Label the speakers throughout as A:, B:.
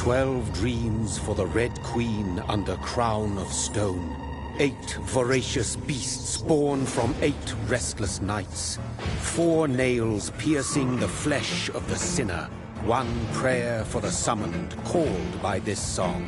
A: 12 dreams for the Red Queen under crown of stone. 8 voracious beasts born from 8 restless nights. 4 nails piercing the flesh of the sinner. 1 prayer for the summoned, called by this song.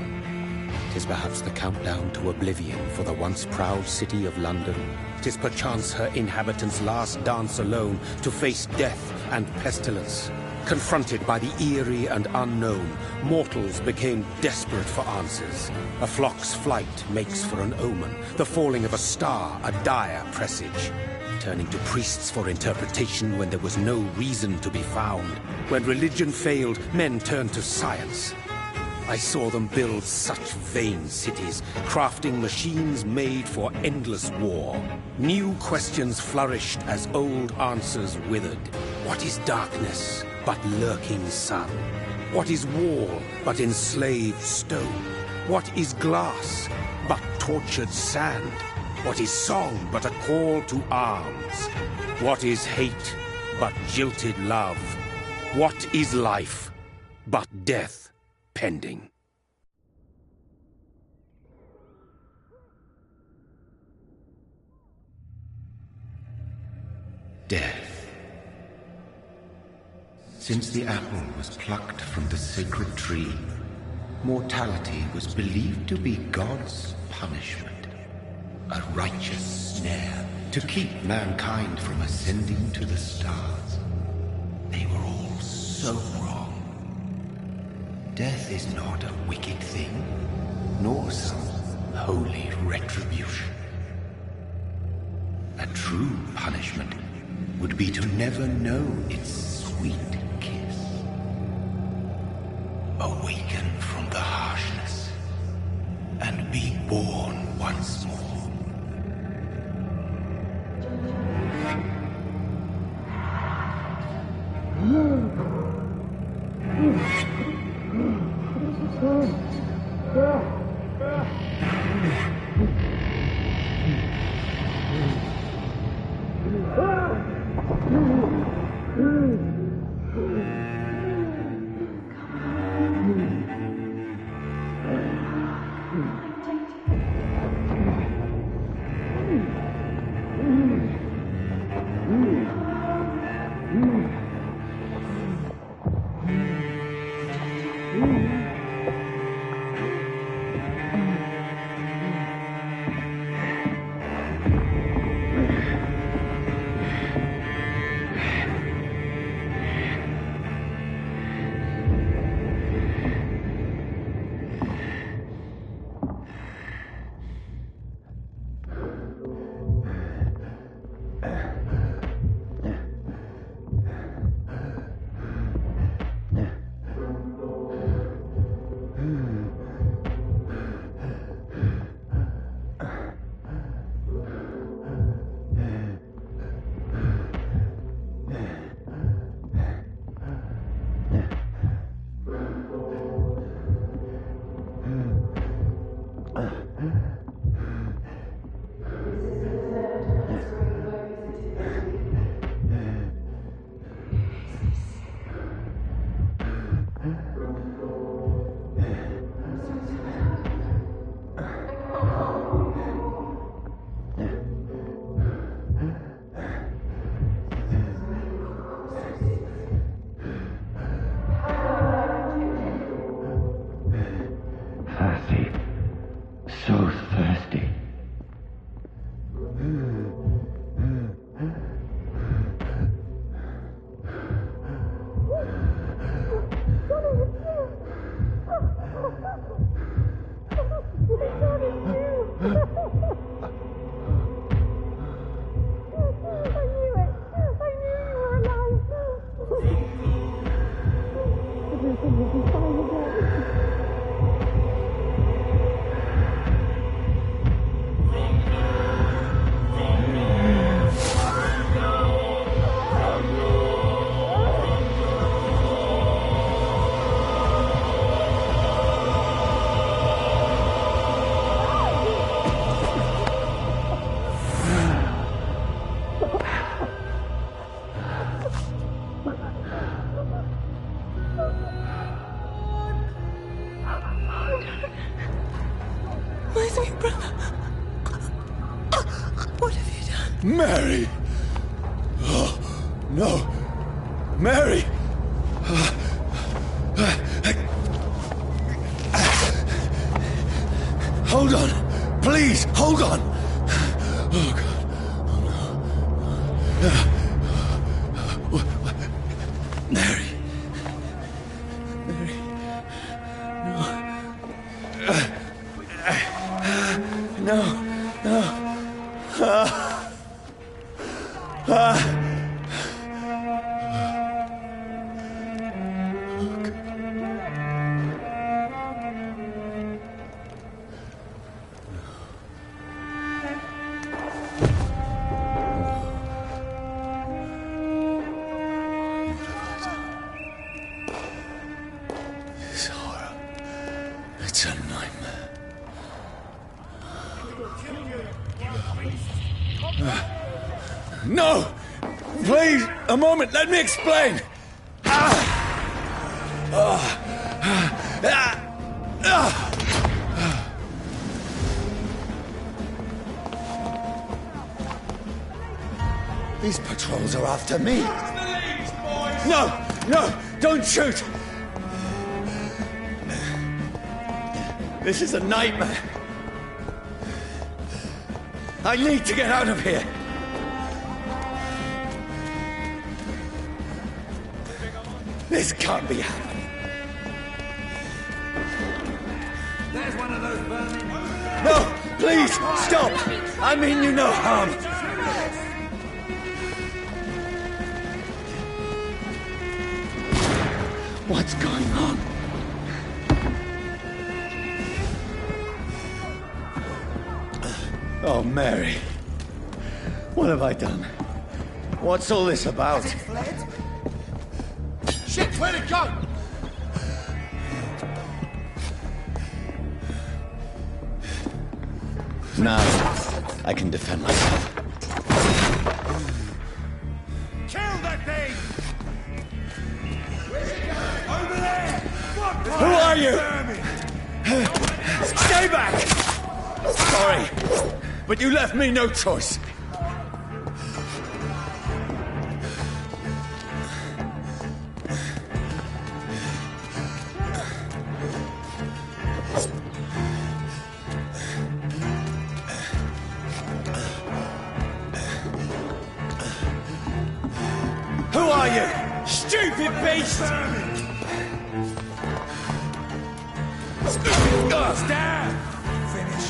A: 'Tis perhaps the countdown to oblivion for the once proud city of London. 'Tis perchance her inhabitants' last dance alone to face death and pestilence. Confronted by the eerie and unknown, mortals became desperate for answers. A flock's flight makes for an omen, the falling of a star a dire presage. Turning to priests for interpretation when there was no reason to be found. When religion failed, men turned to science. I saw them build such vain cities, crafting machines made for endless war. New questions flourished as old answers withered. What is darkness but lurking sun? What is wall but enslaved stone? What is glass but tortured sand? What is song but a call to arms? What is hate but jilted love? What is life but death pending?
B: Death. Since the apple was plucked from the sacred tree, mortality was believed to be God's punishment, a righteous snare to keep mankind from ascending to the stars. They were all so wrong. Death is not a wicked thing, nor some holy retribution. A true punishment would be to never know its sweet kiss. Awaken from the harshness and be born once more.
C: Mary! Oh, no! Mary! Hold on! Please, hold on! Oh, God. Oh, no. Mary. Mary. No. No. This horror. It's a nightmare. No! Please, a moment, let me explain! These patrols are after me. No! No! Don't shoot! This is a nightmare. I need to get out of here. This can't be happening.
D: There's one of those vermin.
C: No! Please! Stop! I mean you no harm. What's going on? Oh, Mary. What have I done? What's all this about?
D: Has it fled? Shit, where'd it go?
C: Now, I can defend myself.
D: Kill that thing! Where's it going? Over there!
C: Who are you? Stay back! Sorry, but you left me no choice. Who are you? Stupid beast!
D: Stand! Finish.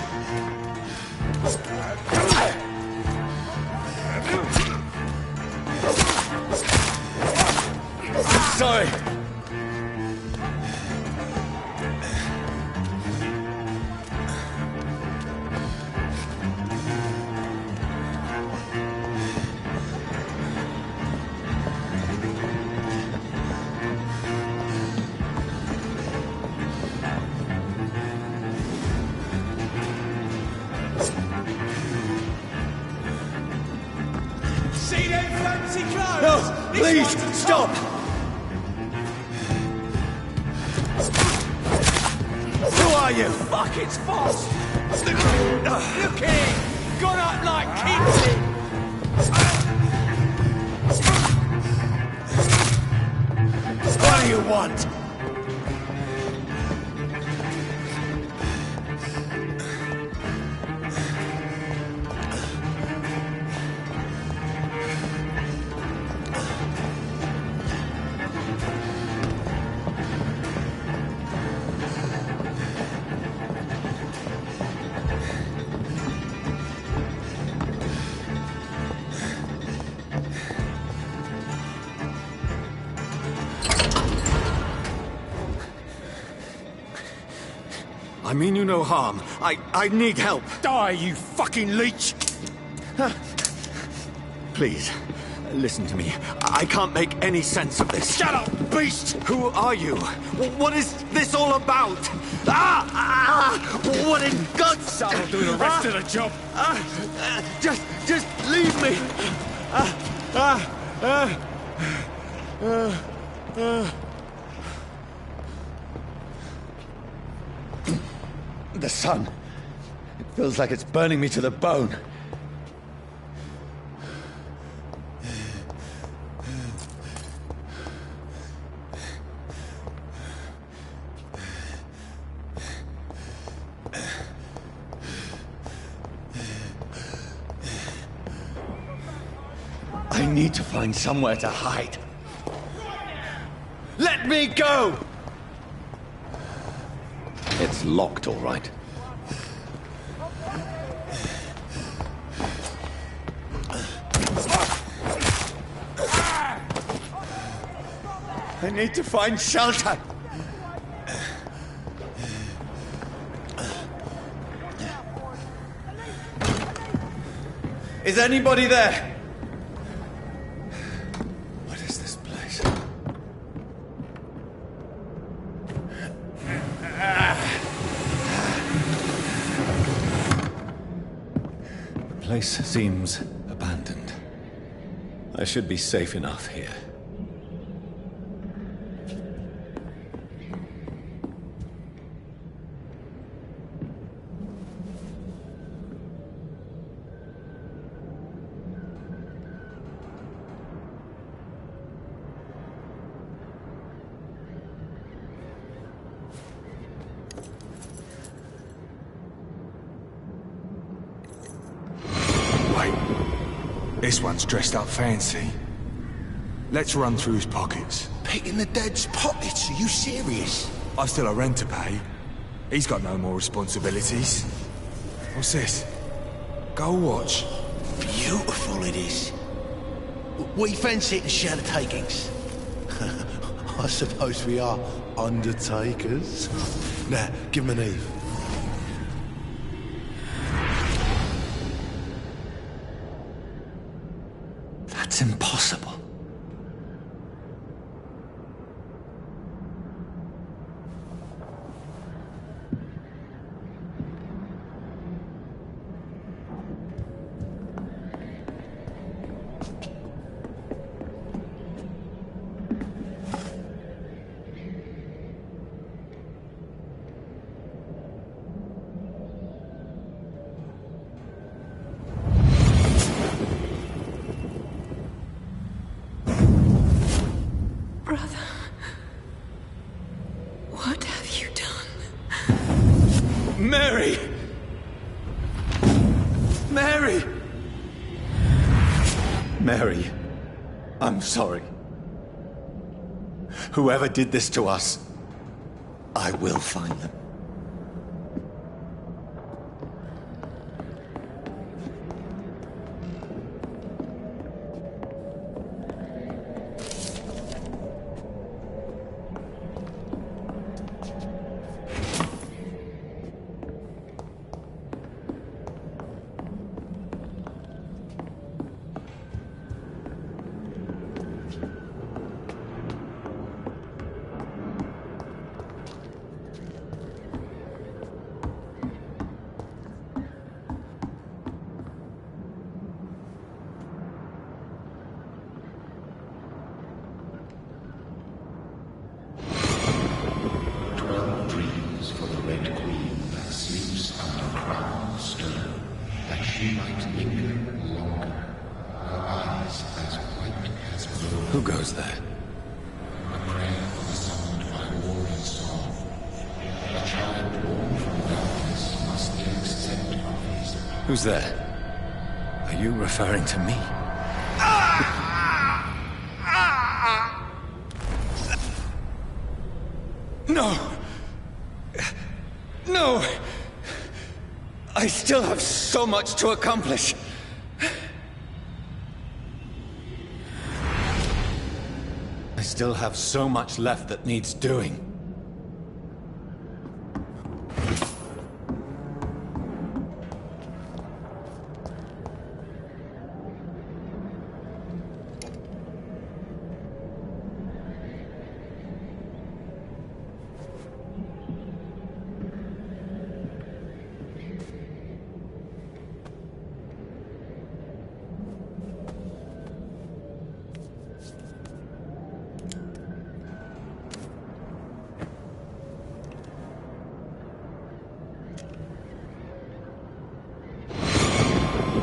C: Sorry.
D: See them fancy clothes?
C: No,
D: This
C: please,
D: one's the
C: stop!
D: top.
C: Who are you?
D: Fuck, it's false! Look at it! Gone up like Kinsey!
C: What do you want? I mean you no harm. I need help.
D: Die, you fucking leech!
C: Please, listen to me. I can't make any sense of this.
D: Shut up, beast!
C: Who are you? What is this all about? What in God's...
D: That'll do the rest of the job.
C: Just leave me. The sun. It feels like it's burning me to the bone. need to find somewhere to hide. Let me go! It's locked, all right. I need to find shelter. Is anybody there? What is this place? The place seems abandoned. I should be safe enough here.
D: This one's dressed up fancy. Let's run through his pockets.
E: Picking the dead's pockets? Are you serious?
D: I've still a rent to pay. He's got no more responsibilities. What's this? Gold watch.
E: Beautiful it is. We fancy it and share the takings. I suppose we are undertakers. Now, give him an Eve.
C: That's impossible. Mary! Mary! Mary, I'm sorry. Whoever did this to us, I will find them. Who goes there?
B: A prayer summoned by war and storm. A child born from darkness must be accepted of his.
C: Who's there? Are you referring to me? No! No! I still have so much to accomplish. I still have so much left that needs doing.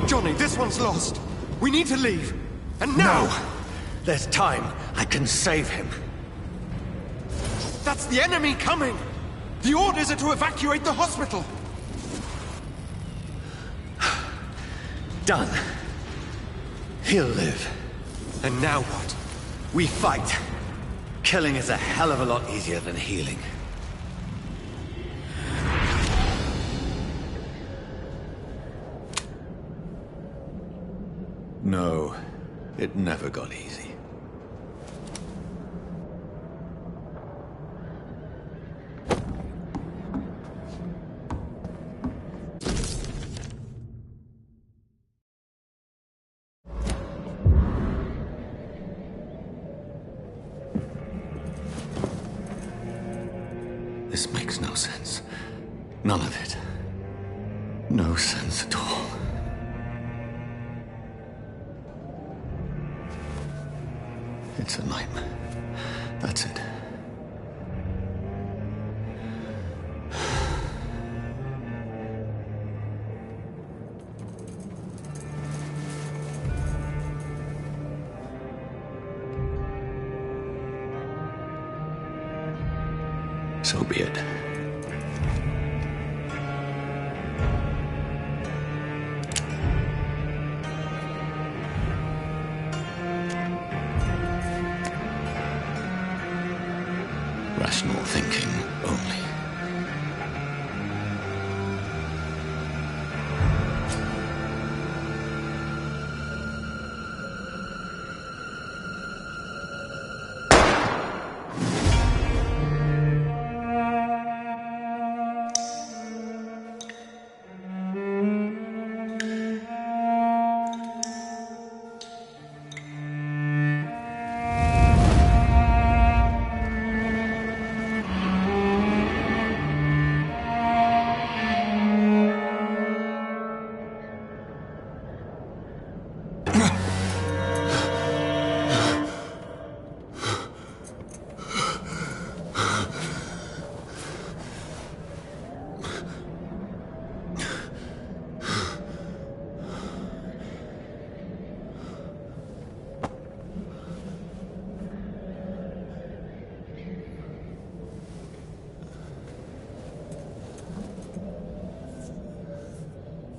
F: Johnny, this one's lost. We need to leave. And now!
C: No! There's time. I can save him.
F: That's the enemy coming! The orders are to evacuate the hospital!
C: Done. He'll live.
F: And now what?
G: We fight. Killing is a hell of a lot easier than healing.
C: No, it never got easy. This makes no sense. None of it. No sense at all. It's a nightmare. That's it. So be it. Rational thinking only.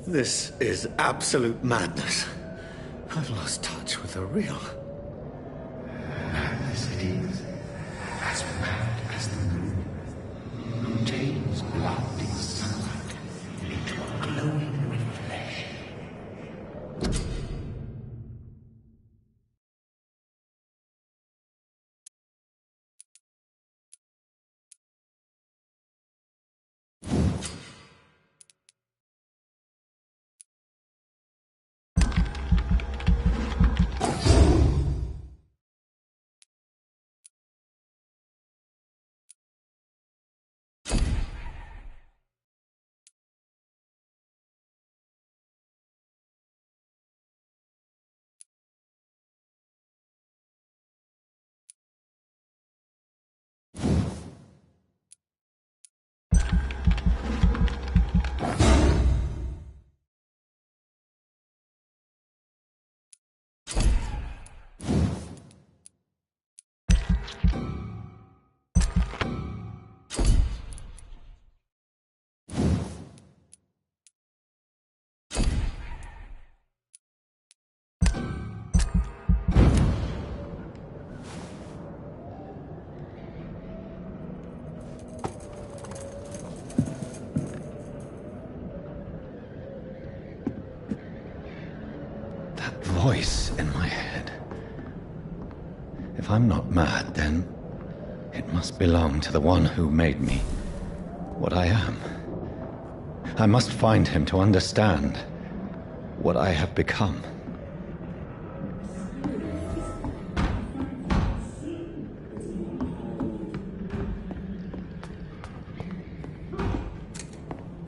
C: This is absolute madness. I've lost touch with the real.
B: Madness it is, as mad as the moon, who changes blood in sunlight into a glowing reflection.
C: Voice in my head. If I'm not mad, then it must belong to the one who made me what I am. I must find him to understand what I have become.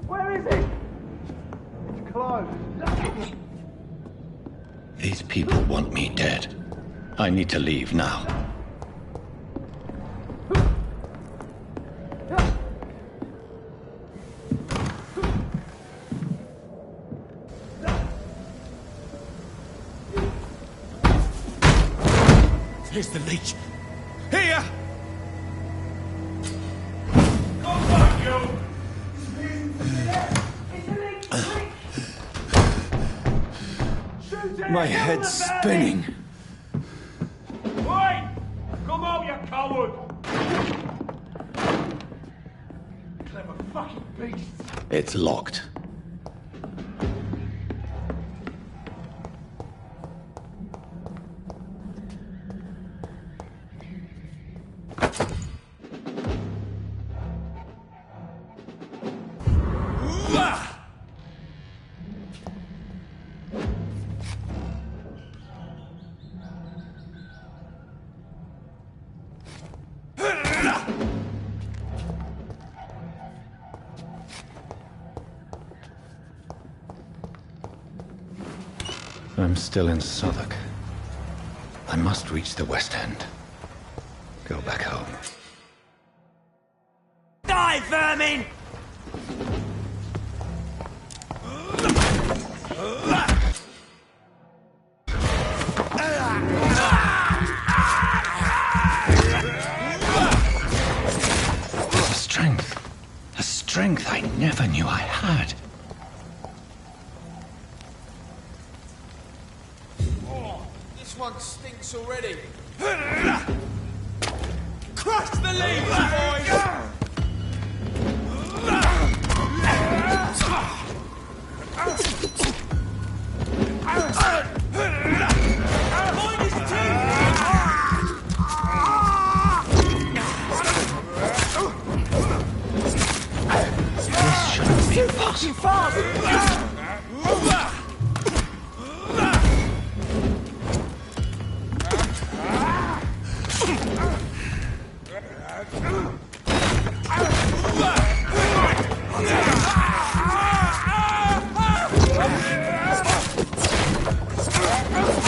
H: Where is he? It's closed.
C: These people want me dead. I need to leave now.
D: Here's the leech. Here!
C: My head's spinning.
H: coward! Clever fucking beast!
C: It's locked. I'm still in Southwark. I must reach the West End. Go back home.
I: Die, vermin!
C: A strength I never knew I had.
I: This one stinks already. Crush the leaves, boys! Point his teeth!
C: This shouldn't be possible.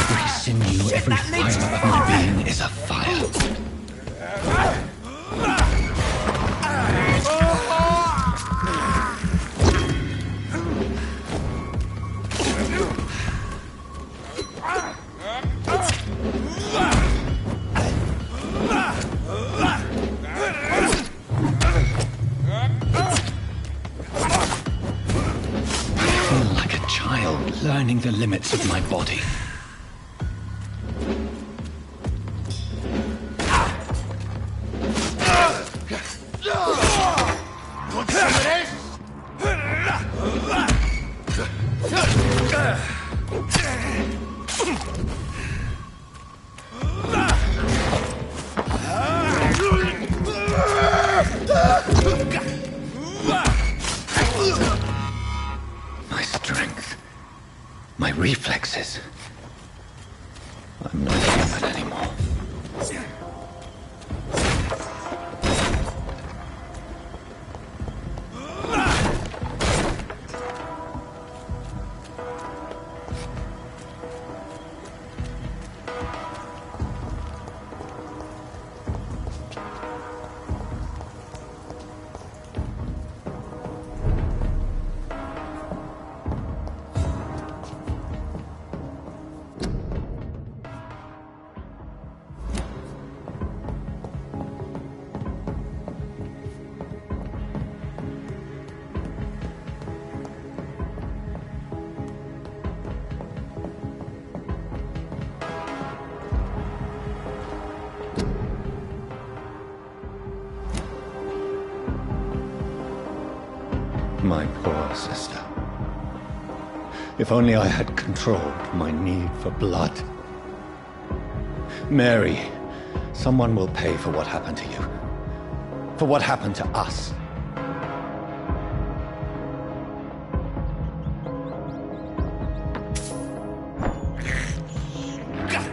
C: Every sinew, every fibre of my being is afire. Learning the limits of my body.
H: Want some of this?
C: My strength. My reflexes. I'm not human anymore. My poor sister. If only I had controlled my need for blood. Mary, someone will pay for what happened to you. For what happened to us.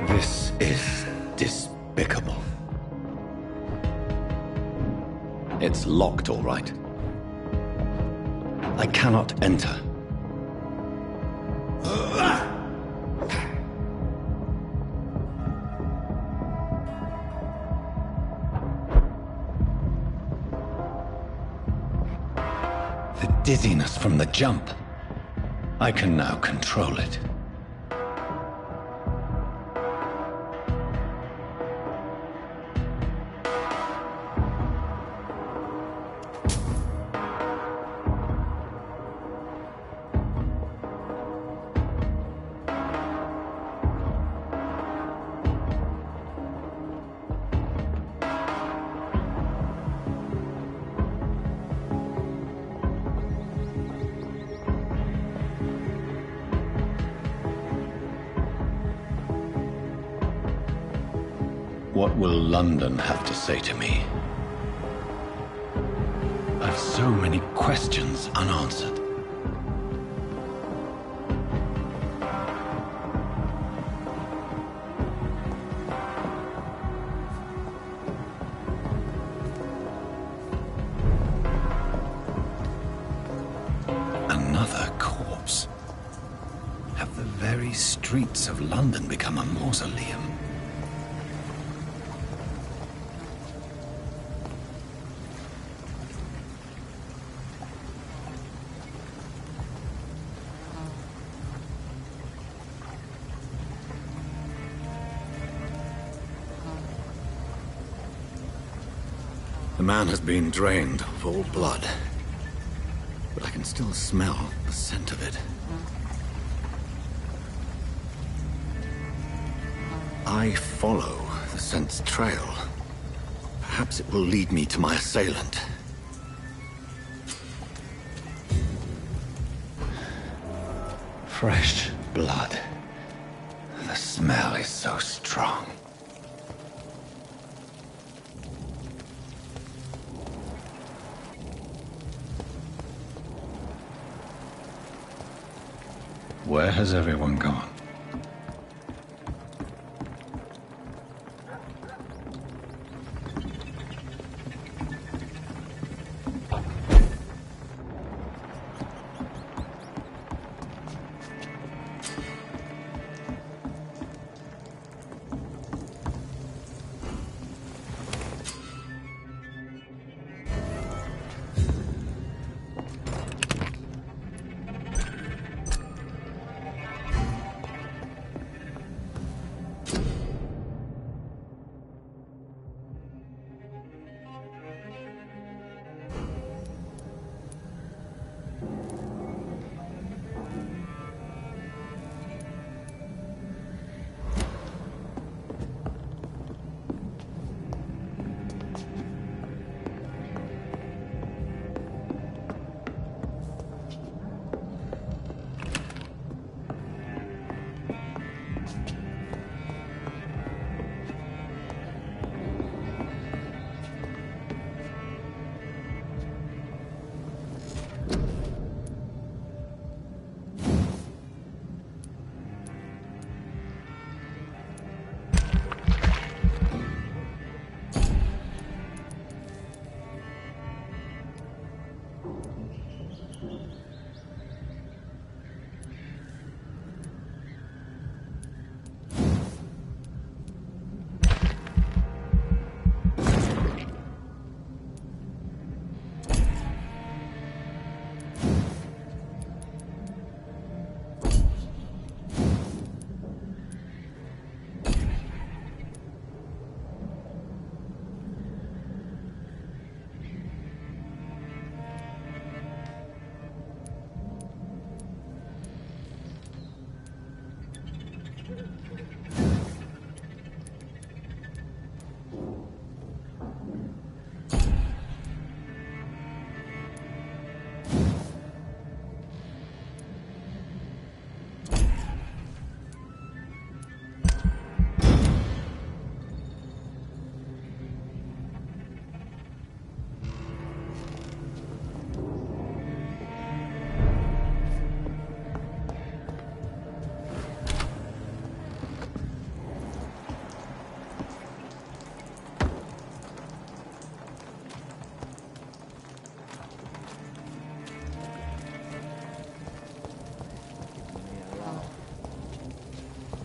C: This is despicable. It's locked, all right. I cannot enter. The dizziness from the jump. I can now control it. What will London have to say to me? I've so many questions unanswered. Another corpse. Have the very streets of London become a mausoleum? The man has been drained of all blood, but I can still smell the scent of it. I follow the scent's trail. Perhaps it will lead me to my assailant. Fresh blood. The smell is so strong. Where has everyone gone?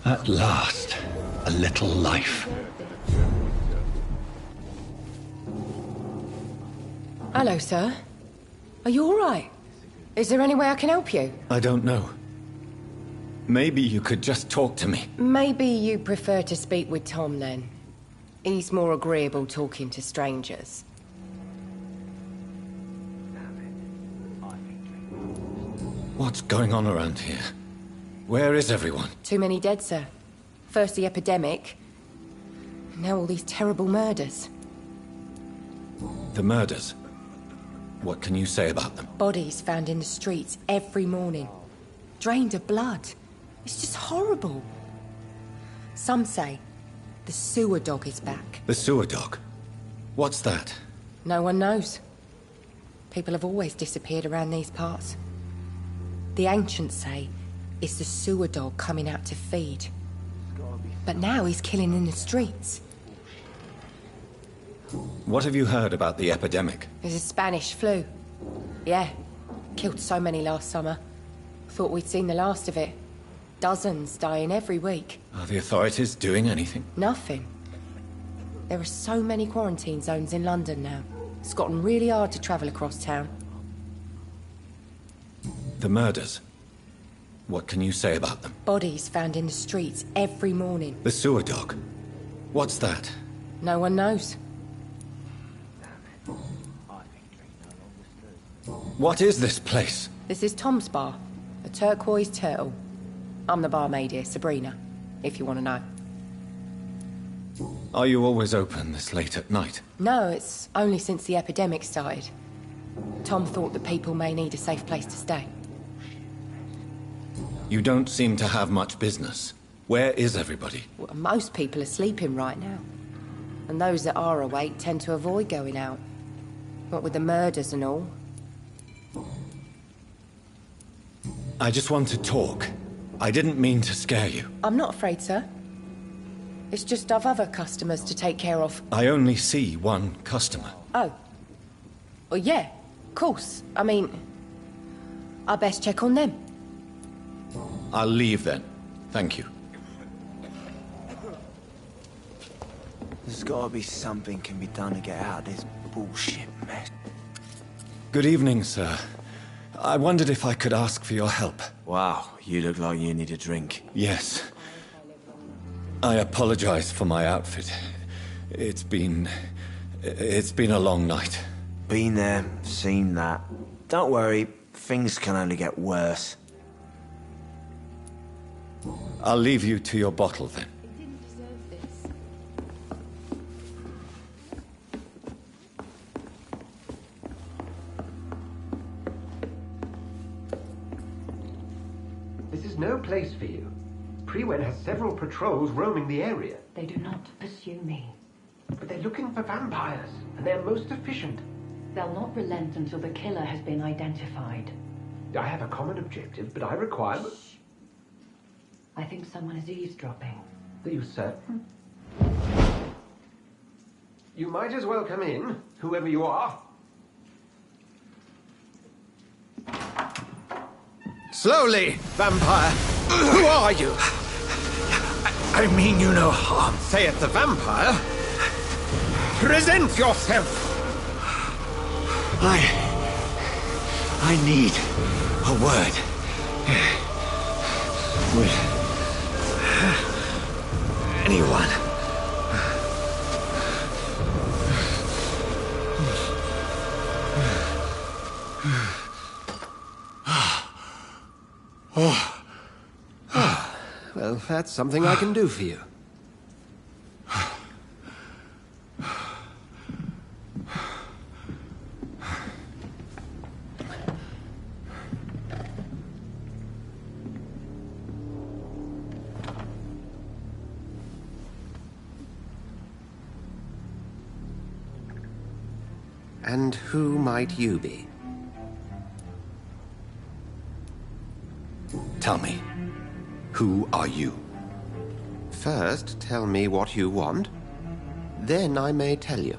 C: At last, a little life.
J: Hello, sir. Are you all right? Is there any way I can help you?
C: I don't know. Maybe you could just talk to me.
J: Maybe you prefer to speak with Tom, then. He's more agreeable talking to strangers.
C: What's going on around here? Where is everyone?
J: Too many dead, sir. First the epidemic, now all these terrible murders.
C: The murders? What can you say about them?
J: Bodies found in the streets every morning. Drained of blood. It's just horrible. Some say The sewer dog is back.
C: The sewer dog? What's that?
J: No one knows. People have always disappeared around these parts. The ancients say it's the sewer dog coming out to feed. But now he's killing in the streets.
C: What have you heard about the epidemic?
J: There's a Spanish flu. Yeah. Killed so many last summer. Thought we'd seen the last of it. Dozens dying every week.
C: Are the authorities doing anything?
J: Nothing. There are so many quarantine zones in London now. It's gotten really hard to travel across town.
C: The murders. What can you say about them?
J: Bodies found in the streets every morning.
C: The sewer dog. What's that?
J: No one knows.
C: What is this place?
J: This is Tom's bar. A turquoise turtle. I'm the barmaid here, Sabrina, if you want to know.
C: Are you always open this late at night?
J: No, it's only since the epidemic started. Tom thought that people may need a safe place to stay.
C: You don't seem to have much business. Where is everybody?
J: Well, most people are sleeping right now. And those that are awake tend to avoid going out. What with the murders and all.
C: I just want to talk. I didn't mean to scare you.
J: I'm not afraid, sir. It's just I've other customers to take care of.
C: I only see one customer.
J: Oh. Well, yeah, of course. I mean, I best check on them.
C: I'll leave then. Thank you.
K: There's gotta be something can be done to get out of this bullshit mess.
C: Good evening, sir. I wondered if I could ask for your help.
K: Wow, you look like you need a drink.
C: Yes. I apologize for my outfit. It's been a long night.
K: Been there, seen that. Don't worry, things can only get worse.
C: I'll leave you to your bottle then.
J: It didn't deserve this.
L: This is no place for you. Prewen has several patrols roaming the area.
M: They do not pursue me.
L: But they're looking for vampires, and they're most efficient.
M: They'll not relent until the killer has been identified.
L: I have a common objective, but I require...
M: I think someone is eavesdropping.
L: Are you certain? You might as well come in, whoever you are.
F: Slowly, vampire. Who are you?
K: I mean you no harm.
F: Saith the vampire. Present yourself.
K: I need a word. With anyone.
L: Well, that's something I can do for you. And who might you be?
C: Tell me, who are you?
L: First, tell me what you want. Then I may tell you.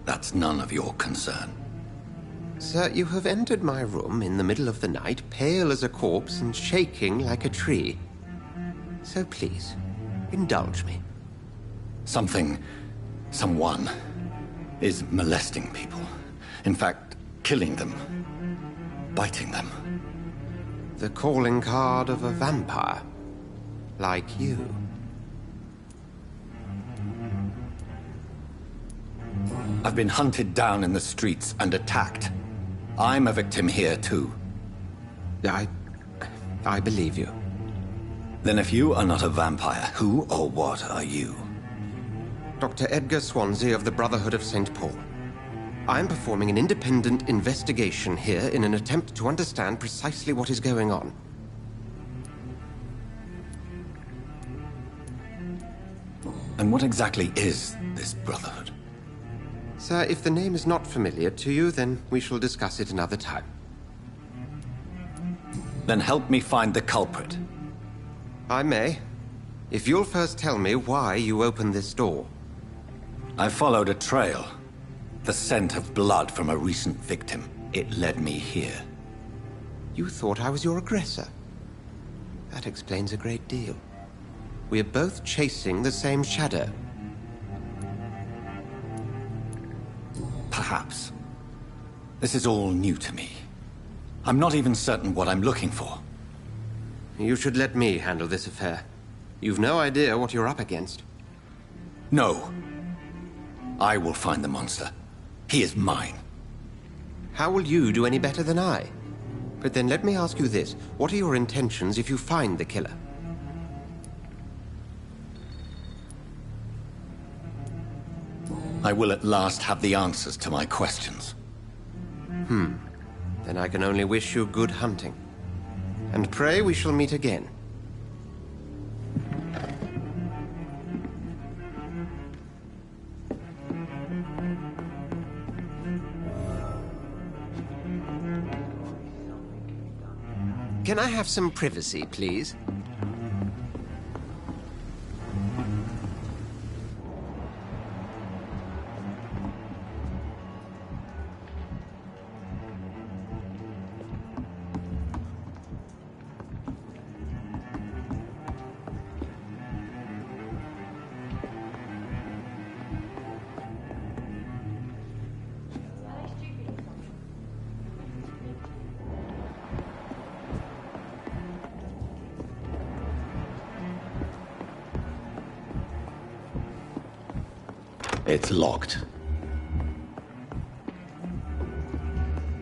C: That's none of your concern.
L: Sir, you have entered my room in the middle of the night, pale as a corpse and shaking like a tree. So please, indulge me.
C: Someone is molesting people. In fact, killing them. Biting them.
L: The calling card of a vampire. Like you.
C: I've been hunted down in the streets and attacked. I'm a victim here, too.
L: I believe you.
C: Then if you are not a vampire, who or what are you?
L: Dr. Edgar Swansea of the Brotherhood of St. Paul. I'm performing an independent investigation here in an attempt to understand precisely what is going on.
C: And what exactly is this Brotherhood?
L: Sir, if the name is not familiar to you, then we shall discuss it another time.
C: Then help me find the culprit.
L: I may. If you'll first tell me why you opened this door.
C: I followed a trail. The scent of blood from a recent victim. It led me here.
L: You thought I was your aggressor. That explains a great deal. We're both chasing the same shadow.
C: Perhaps. This is all new to me. I'm not even certain what I'm looking for.
L: You should let me handle this affair. You've no idea what you're up against.
C: No. I will find the monster. He is mine.
L: How will you do any better than I? But then let me ask you this. What are your intentions if you find the killer?
C: I will at last have the answers to my questions.
L: Then I can only wish you good hunting. And pray we shall meet again. Can I have some privacy, please?
C: It's locked.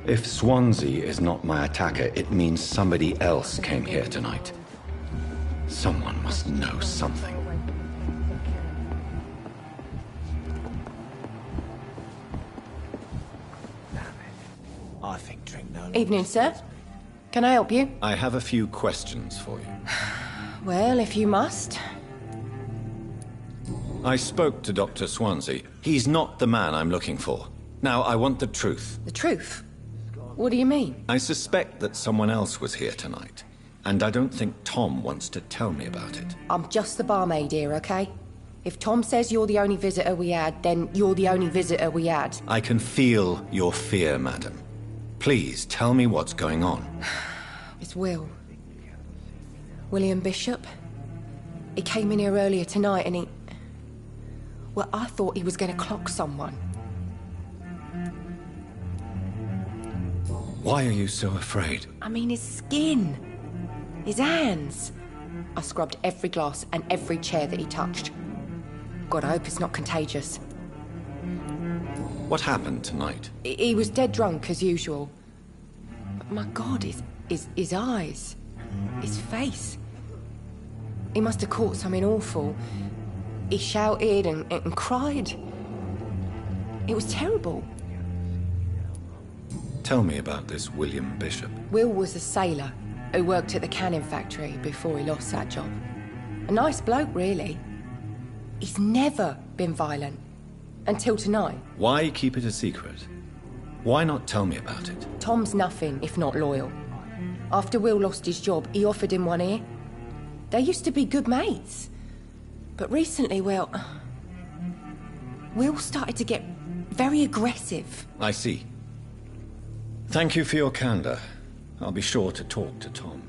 C: If Swansea is not my attacker, it means somebody else came here tonight. Someone must know something.
K: I think drink no.
J: Evening, sir. Can I help you?
C: I have a few questions for you.
J: Well, if you must.
C: I spoke to Dr. Swansea. He's not the man I'm looking for. Now, I want the truth.
J: The truth? What do you mean?
C: I suspect that someone else was here tonight, and I don't think Tom wants to tell me about it.
J: I'm just the barmaid here, okay? If Tom says you're the only visitor we had, then you're the only visitor we had.
C: I can feel your fear, madam. Please, tell me what's going on.
J: It's Will. William Bishop. He came in here earlier tonight and he... Well, I thought he was going to clock someone.
C: Why are you so afraid?
J: I mean, his skin. His hands. I scrubbed every glass and every chair that he touched. God, I hope it's not contagious.
C: What happened tonight?
J: He was dead drunk, as usual. But my God, his eyes. His face. He must have caught something awful. He shouted and cried. It was terrible.
C: Tell me about this William Bishop.
J: Will was a sailor who worked at the canning factory before he lost that job. A nice bloke, really. He's never been violent. Until tonight.
C: Why keep it a secret? Why not tell me about it?
J: Tom's nothing if not loyal. After Will lost his job, he offered him one ear. They used to be good mates. But recently, well... Will started to get very aggressive.
C: I see. Thank you for your candor. I'll be sure to talk to Tom.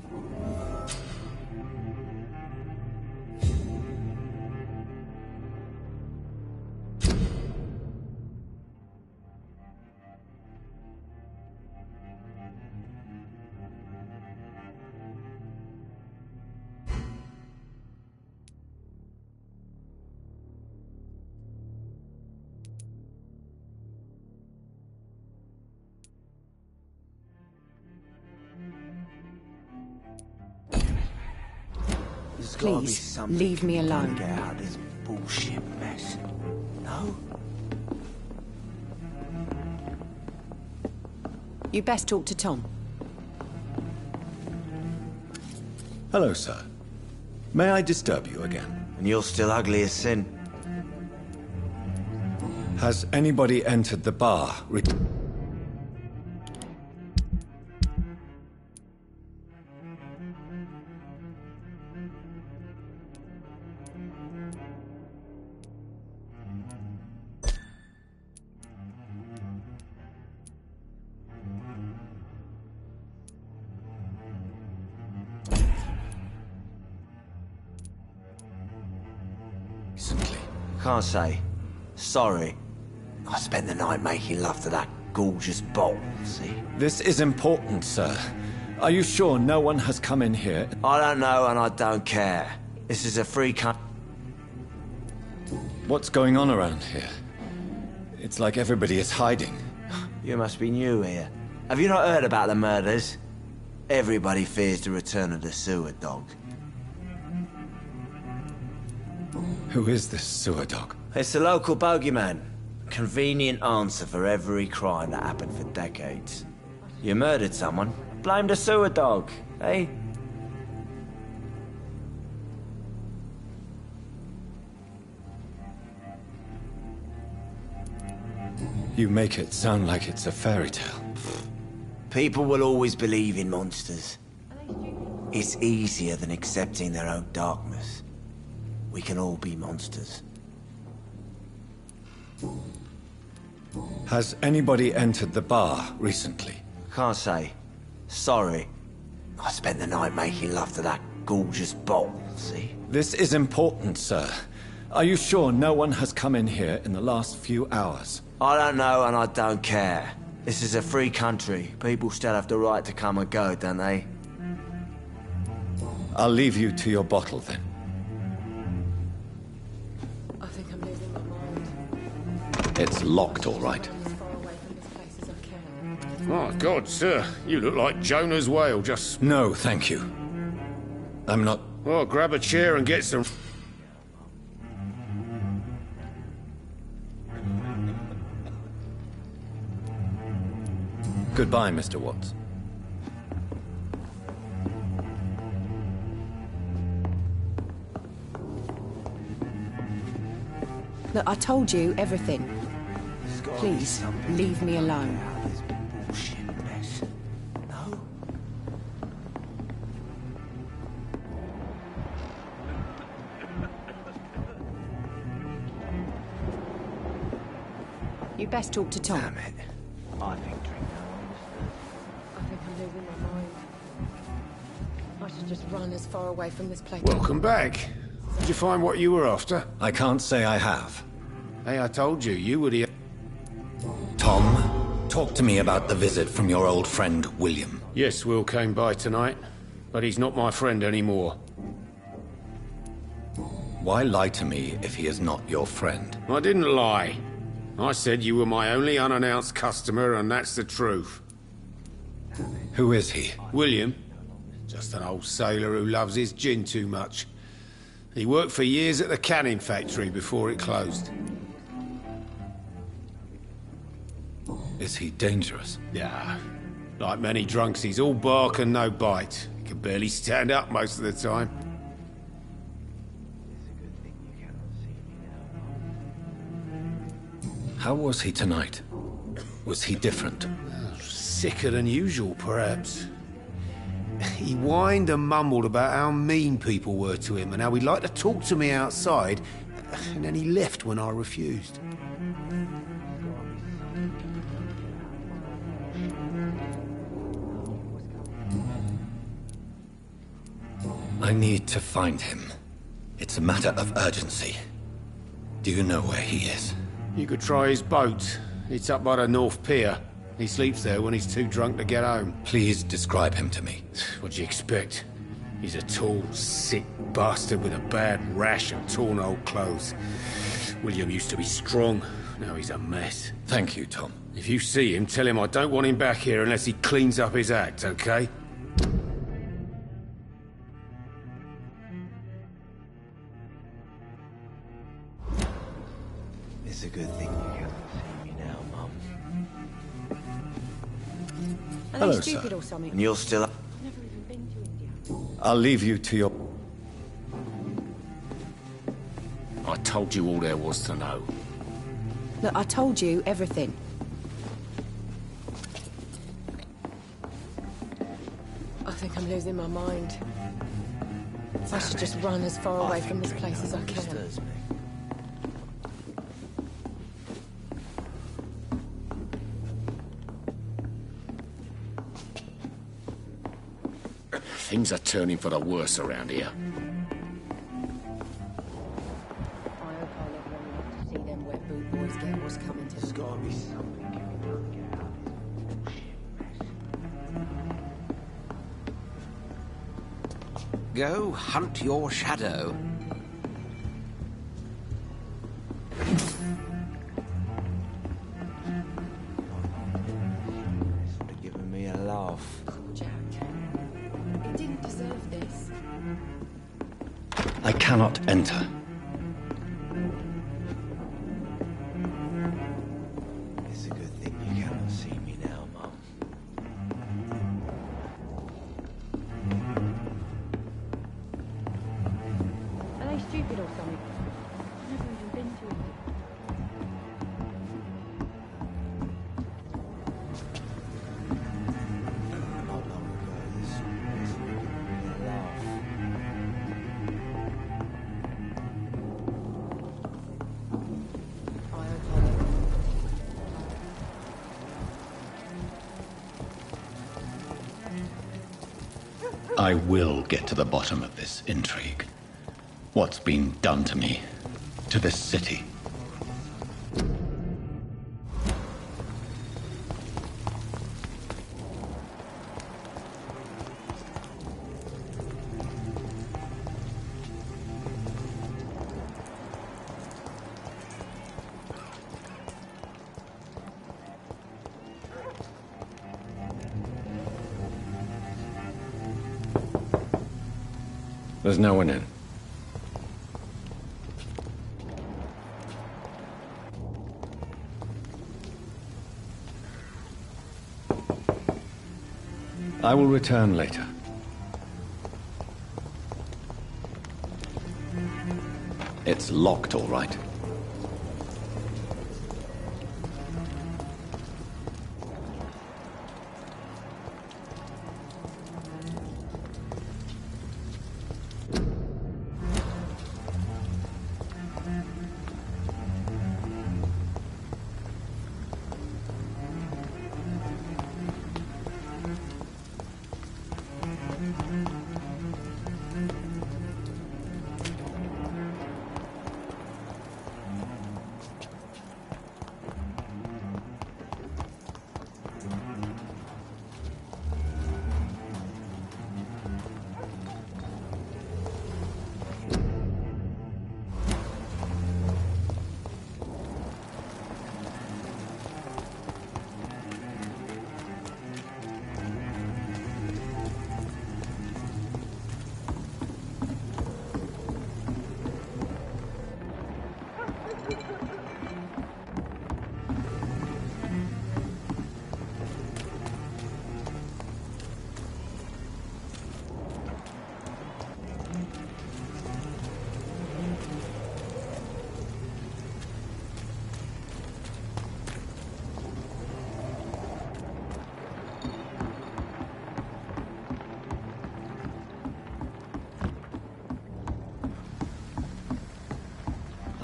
J: Please, leave me alone.
K: Get out of this bullshit mess. No?
N: You best talk to Tom.
C: Hello, sir. May I disturb you again?
K: And you're still ugly as sin.
C: Has anybody entered the bar? Recently.
K: Can't say. Sorry. I spent the night making love to that gorgeous bowl, see?
C: This is important, sir. Are you sure no one has come in here?
K: I don't know and I don't care. This is a free
C: What's going on around here? It's like everybody is hiding.
K: You must be new here. Have you not heard about the murders? Everybody fears the return of the sewer dog.
C: Who is this sewer dog?
K: It's the local bogeyman. Convenient answer for every crime that happened for decades. You murdered someone, blame the sewer dog, eh?
C: You make it sound like it's a fairy tale.
K: People will always believe in monsters. It's easier than accepting their own darkness. We can all be monsters.
C: Has anybody entered the bar recently?
K: Can't say. Sorry. I spent the night making love to that gorgeous bowl, see?
C: This is important, sir. Are you sure no one has come in here in the last few hours?
K: I don't know and I don't care. This is a free country. People still have the right to come and go, don't they?
C: I'll leave you to your bottle, then.
J: I think I'm losing my mind.
C: It's locked, all right.
J: As far away from this place as I can.
A: My God, sir. You look like Jonah's whale, just...
C: No, thank you. I'm not...
A: Oh, grab a chair and get some...
C: Goodbye, Mr. Watts.
N: Look, I told you everything. Please, leave me alone.
K: Bullshit mess. No?
N: You best talk to Tom.
K: Damn it. I think
J: I think I'm losing my mind. I should just run as far away from this place.
A: Welcome back. Did you find what you were after?
C: I can't say I have.
A: Hey, I told you, you were the...
C: Tom, talk to me about the visit from your old friend, William.
A: Yes, Will came by tonight, but he's not my friend anymore.
C: Why lie to me if he is not your friend?
A: I didn't lie. I said you were my only unannounced customer, and that's the truth.
C: Who is he?
A: William. Just an old sailor who loves his gin too much. He worked for years at the canning factory before it closed.
C: Is he dangerous?
A: Yeah. Like many drunks, he's all bark and no bite. He can barely stand up most of the time.
C: How was he tonight? Was he different?
A: Sicker than usual, perhaps. He whined and mumbled about how mean people were to him and how he'd like to talk to me outside, and then he left when I refused.
C: I need to find him. It's a matter of urgency. Do you know where he is?
A: You could try his boat. It's up by the North Pier. He sleeps there when he's too drunk to get home.
C: Please describe him to me.
A: What'd you expect? He's a tall, sick bastard with a bad rash and torn old clothes. William used to be strong. Now he's a mess.
C: Thank you, Tom.
A: If you see him, tell him I don't want him back here unless he cleans up his act, okay?
K: It's a good thing you can't see me now, Mum.
N: Are
C: Hello,
N: they stupid
C: sir.
N: or something?
K: And you're still...
N: I've never even been to India.
C: I'll leave you to your...
A: I told you all there was to know.
N: Look, I told you everything.
J: I think I'm losing my mind. I should just run as far away from this place as I can.
O: Things are turning for the worse around here.
J: I hope I live long enough to see them wet boot boys get what's coming to them.
K: There's gotta be something you can't get out of this bullshit mess.
L: Go hunt your shadow.
K: Would have given me a laugh.
J: Jack, he didn't deserve this.
C: I cannot enter.
K: It's a good thing you cannot see me now, Mum.
M: Are they stupid or something? I've never even been to it.
K: Not long ago, this was giving me a laugh.
J: I hope I live.
C: I will get to the bottom of this intrigue. What's been done to me, to this city. There's no one in. I will return later. It's locked, all right.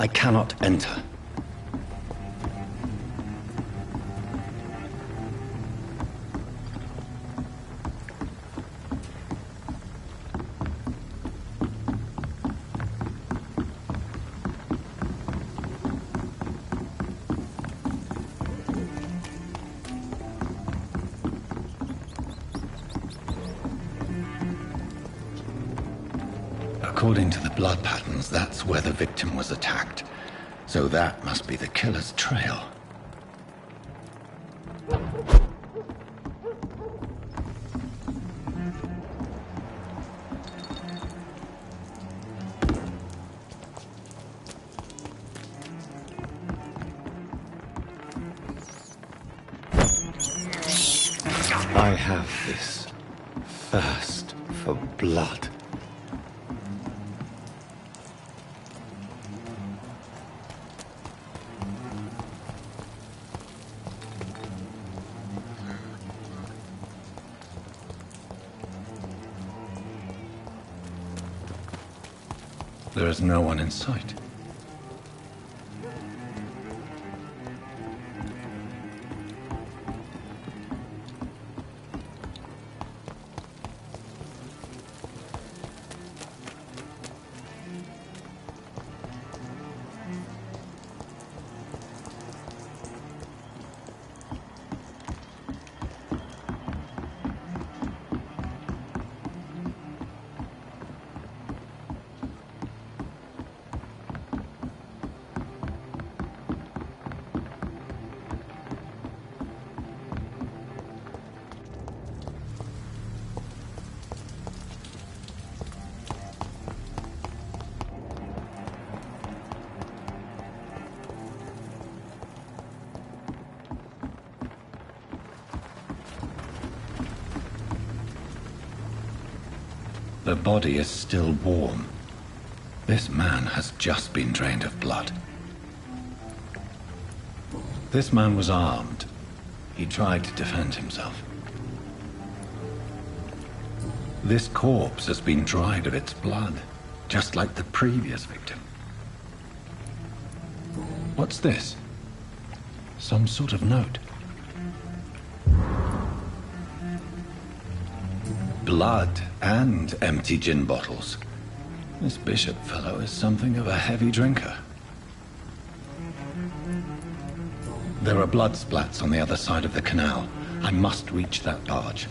C: I cannot enter. According to the blood patterns, that's where the victim was attacked. So that must be the killer's trail. I have this thirst for blood. there is no one in sight. The body is still warm. This man has just been drained of blood. This man was armed. He tried to defend himself. This corpse has been dried of its blood, just like the previous victim. What's this? Some sort of note. Blood and empty gin bottles. This bishop fellow is something of a heavy drinker. There are blood splats on the other side of the canal. I must reach that barge.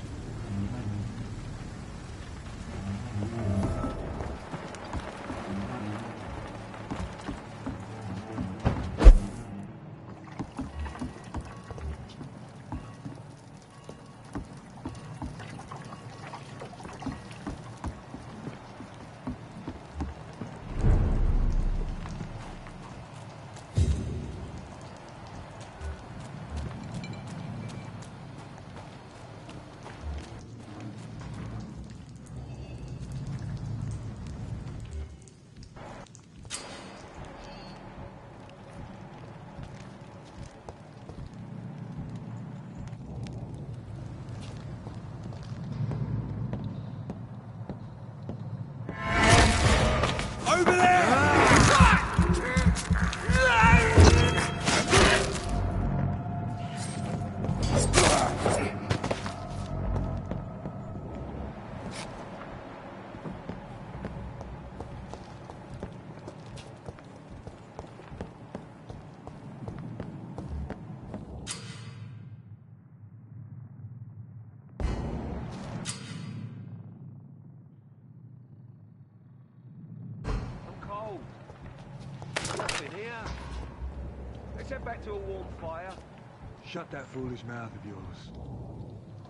D: Shut that foolish mouth of yours.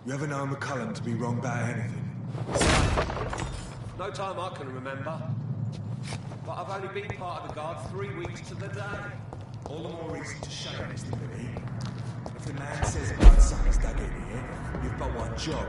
D: You ever known McCullum to be wrong about anything?
I: No time I can remember. But I've only been part of the guard 3 weeks to the day.
D: All the more reason to shame Mr. Billy. If the man says bloodsuckers dug in here, you've got one job.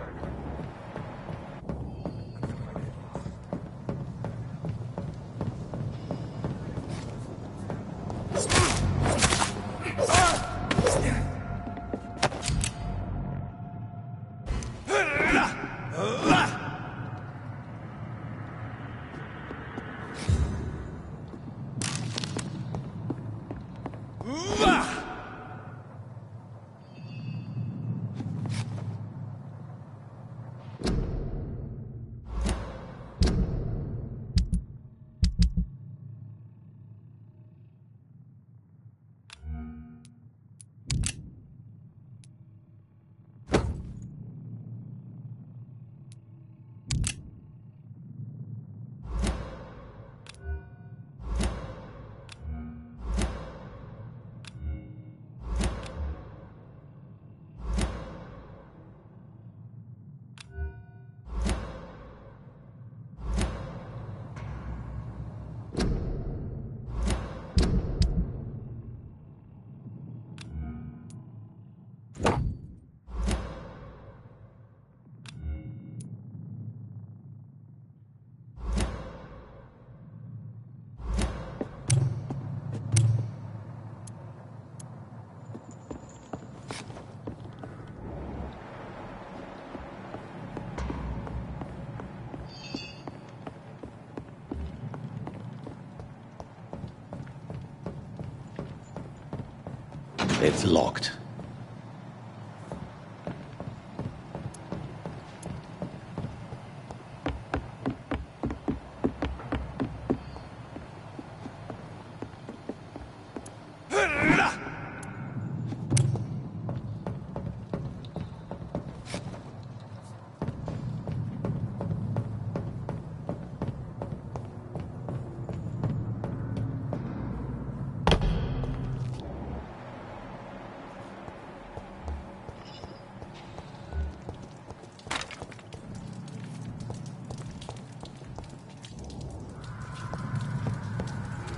C: It's locked.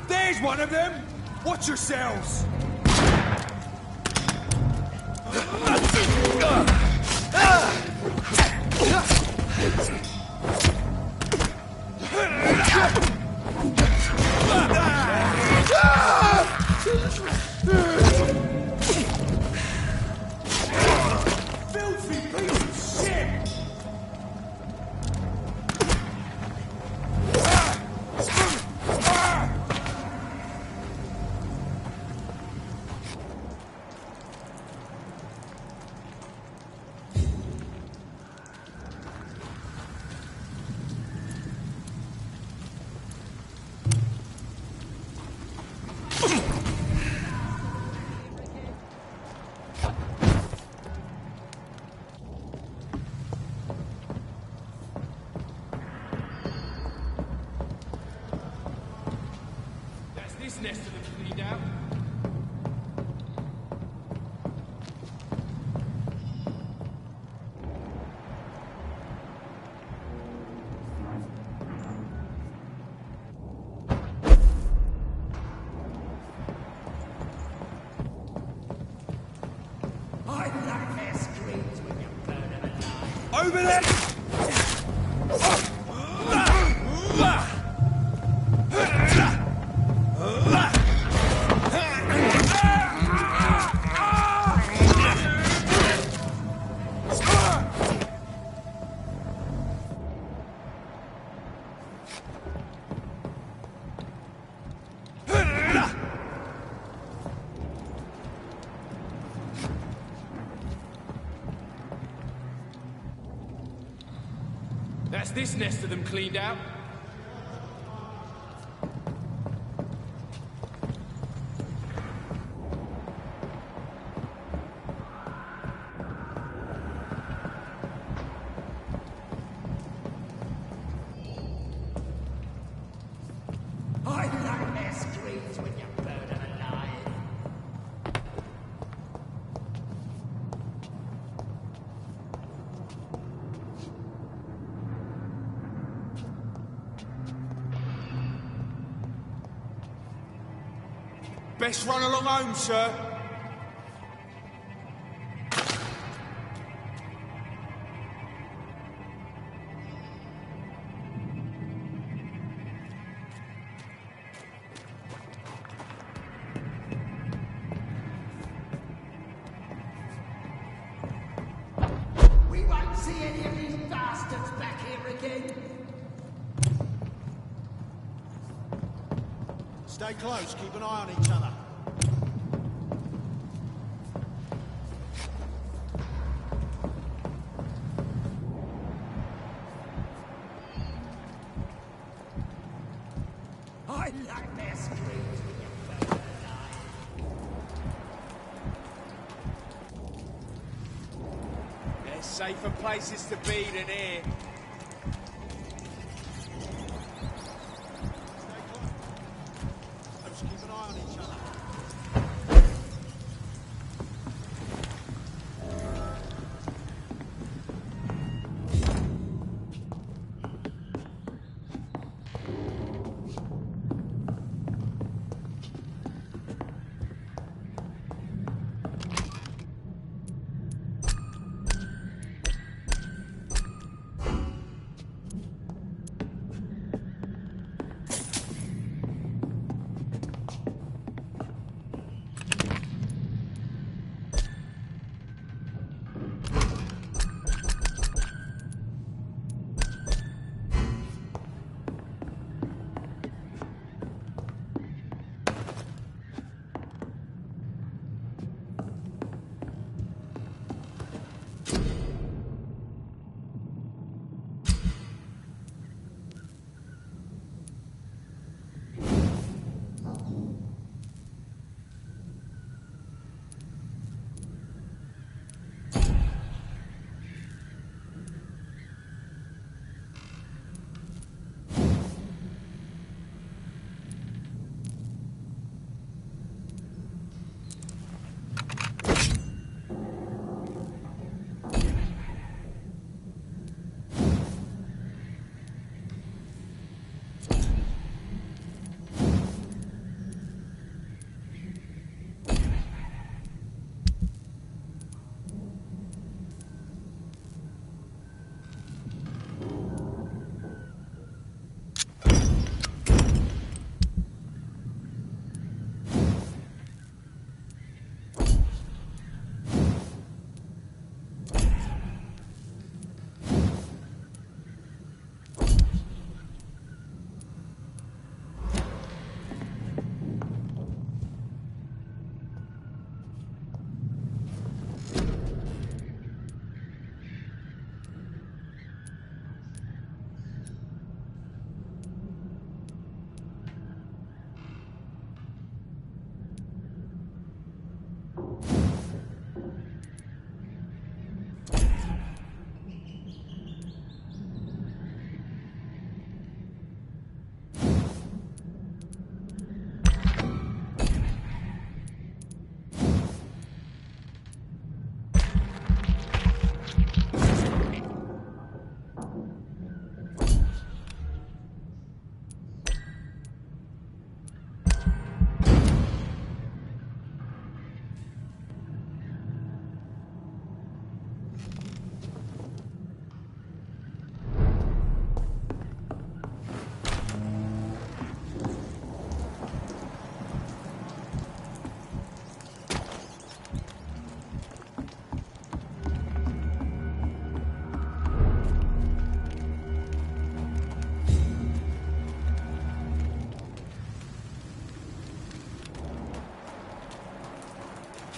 D: There's one of them! Watch yourselves! Filthy piece of shit! This nest of them cleaned out. I like their screams when you burn them alive. Over there! That's this nest of them cleaned out. I like their screams when you burn them alive. Best run along home, sir. We won't see any of these bastards back here again.
E: Stay close, keep an eye on each other.
D: I like their screams when you burn them alive. There's safer places to be than here.
E: Keep an eye on each other.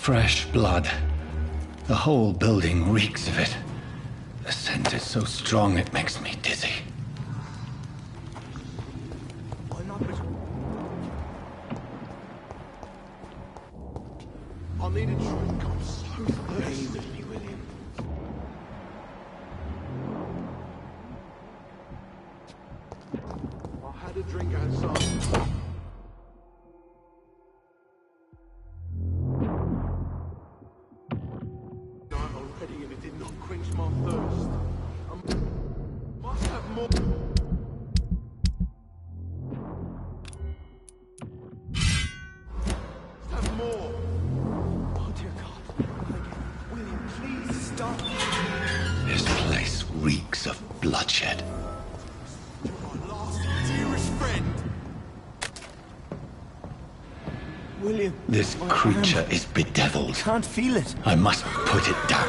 C: Fresh blood. The whole building reeks of it. The scent is so strong it makes me dizzy.
E: I need a drink. I'm so thirsty. With me, William. I had a drink outside. Already, and it did not quench my thirst. I must have more. Have more. Oh dear God! William, please stop.
C: This place reeks of bloodshed.
E: You're my last dearest friend. William.
C: This creature is bedeviled.
K: Can't feel it.
C: I must put it down.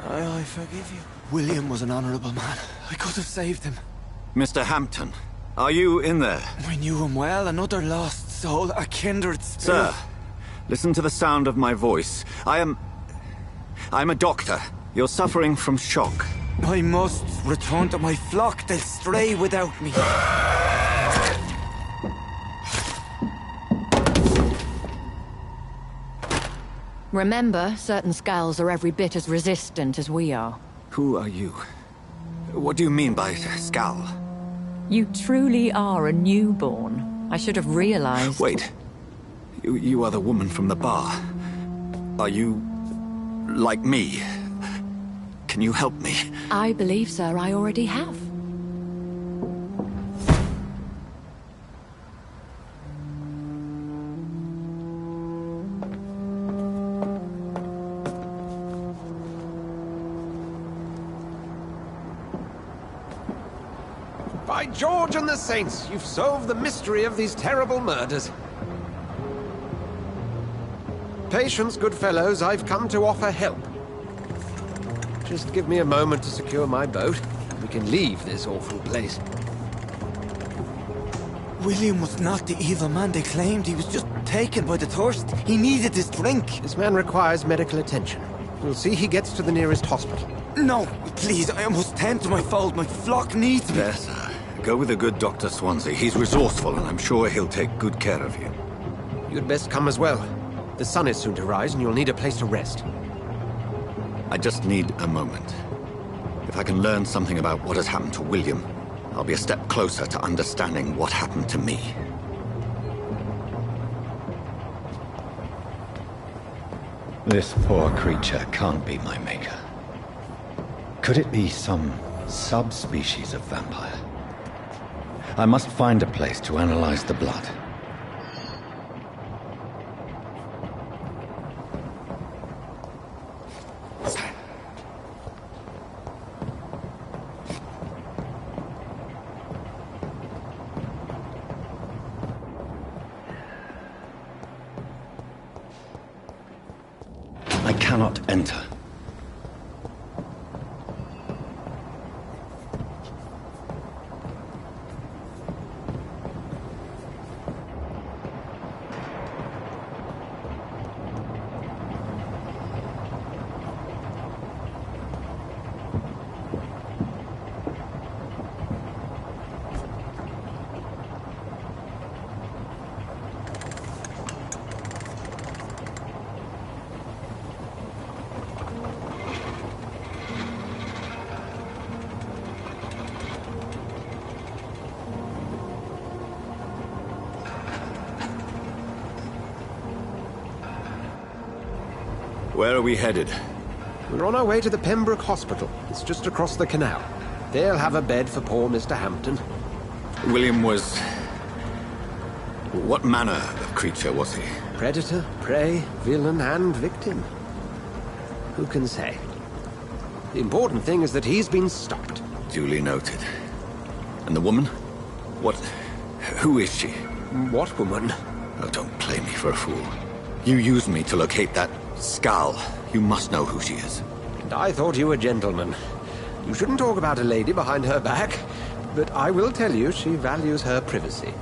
K: I forgive you. William was an honorable man. I could have saved him.
G: Mr. Hampton, are you in there?
K: I knew him well, another lost soul, a kindred spirit.
G: Sir, listen to the sound of my voice. I'm a doctor. You're suffering from shock.
K: I must return to my flock. They'll stray without me.
P: Remember, certain skulls are every bit as resistant as we are.
G: Who are you? What do you mean by skull?
P: You truly are a newborn. I should have realized.
G: Wait. You are the woman from the bar. Are you like me? Can you help me?
P: I believe, sir, I already have.
L: By George and the Saints, you've solved the mystery of these terrible murders. Patience, good fellows, I've come to offer help. Just give me a moment to secure my boat. We can leave this awful place.
K: William was not the evil man they claimed. He was just taken by the thirst. He needed this drink.
L: This man requires medical attention. We'll see he gets to the nearest hospital.
K: No, please, I must tend to my fold. My flock needs me.
G: Yes, sir. Go with the good Dr. Swansea. He's resourceful, and I'm sure he'll take good care of you.
L: You'd best come as well. The sun is soon to rise, and you'll need a place to rest.
G: I just need a moment. If I can learn something about what has happened to William, I'll be a step closer to understanding what happened to me.
C: This poor creature can't be my maker. Could it be some subspecies of vampire? I must find a place to analyze the blood. I cannot enter.
G: Where are we headed?
L: We're on our way to the Pembroke Hospital. It's just across the canal. They'll have a bed for poor Mr. Hampton.
G: William was... What manner of creature was he?
L: Predator, prey, villain, and victim. Who can say? The important thing is that he's been stopped.
G: Duly noted. And the woman? What... Who is she?
L: What woman?
G: Oh, don't play me for a fool. You used me to locate that skull. You must know who she is.
L: And I thought you a gentleman. You shouldn't talk about a lady behind her back, but I will tell you she values her privacy.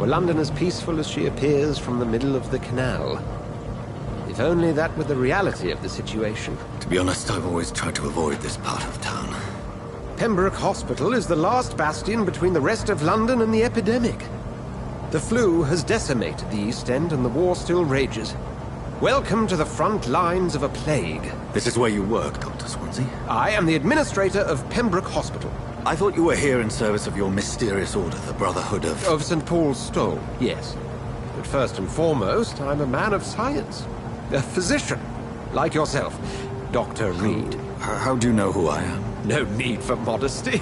L: Were London as peaceful as she appears from the middle of the canal? If only that were the reality of the situation.
G: To be honest, I've always tried to avoid this part of town.
L: Pembroke Hospital is the last bastion between the rest of London and the epidemic. The flu has decimated the East End and the war still rages. Welcome to the front lines of a plague.
G: This is where you work, Dr. Swansea?
L: I am the administrator of Pembroke Hospital.
G: I thought you were here in service of your mysterious order, the Brotherhood of...
L: Of St. Paul's Stole, yes. But first and foremost, I'm a man of science. A physician, like yourself, Dr. Reed.
G: How do you know who I am?
L: No need for modesty.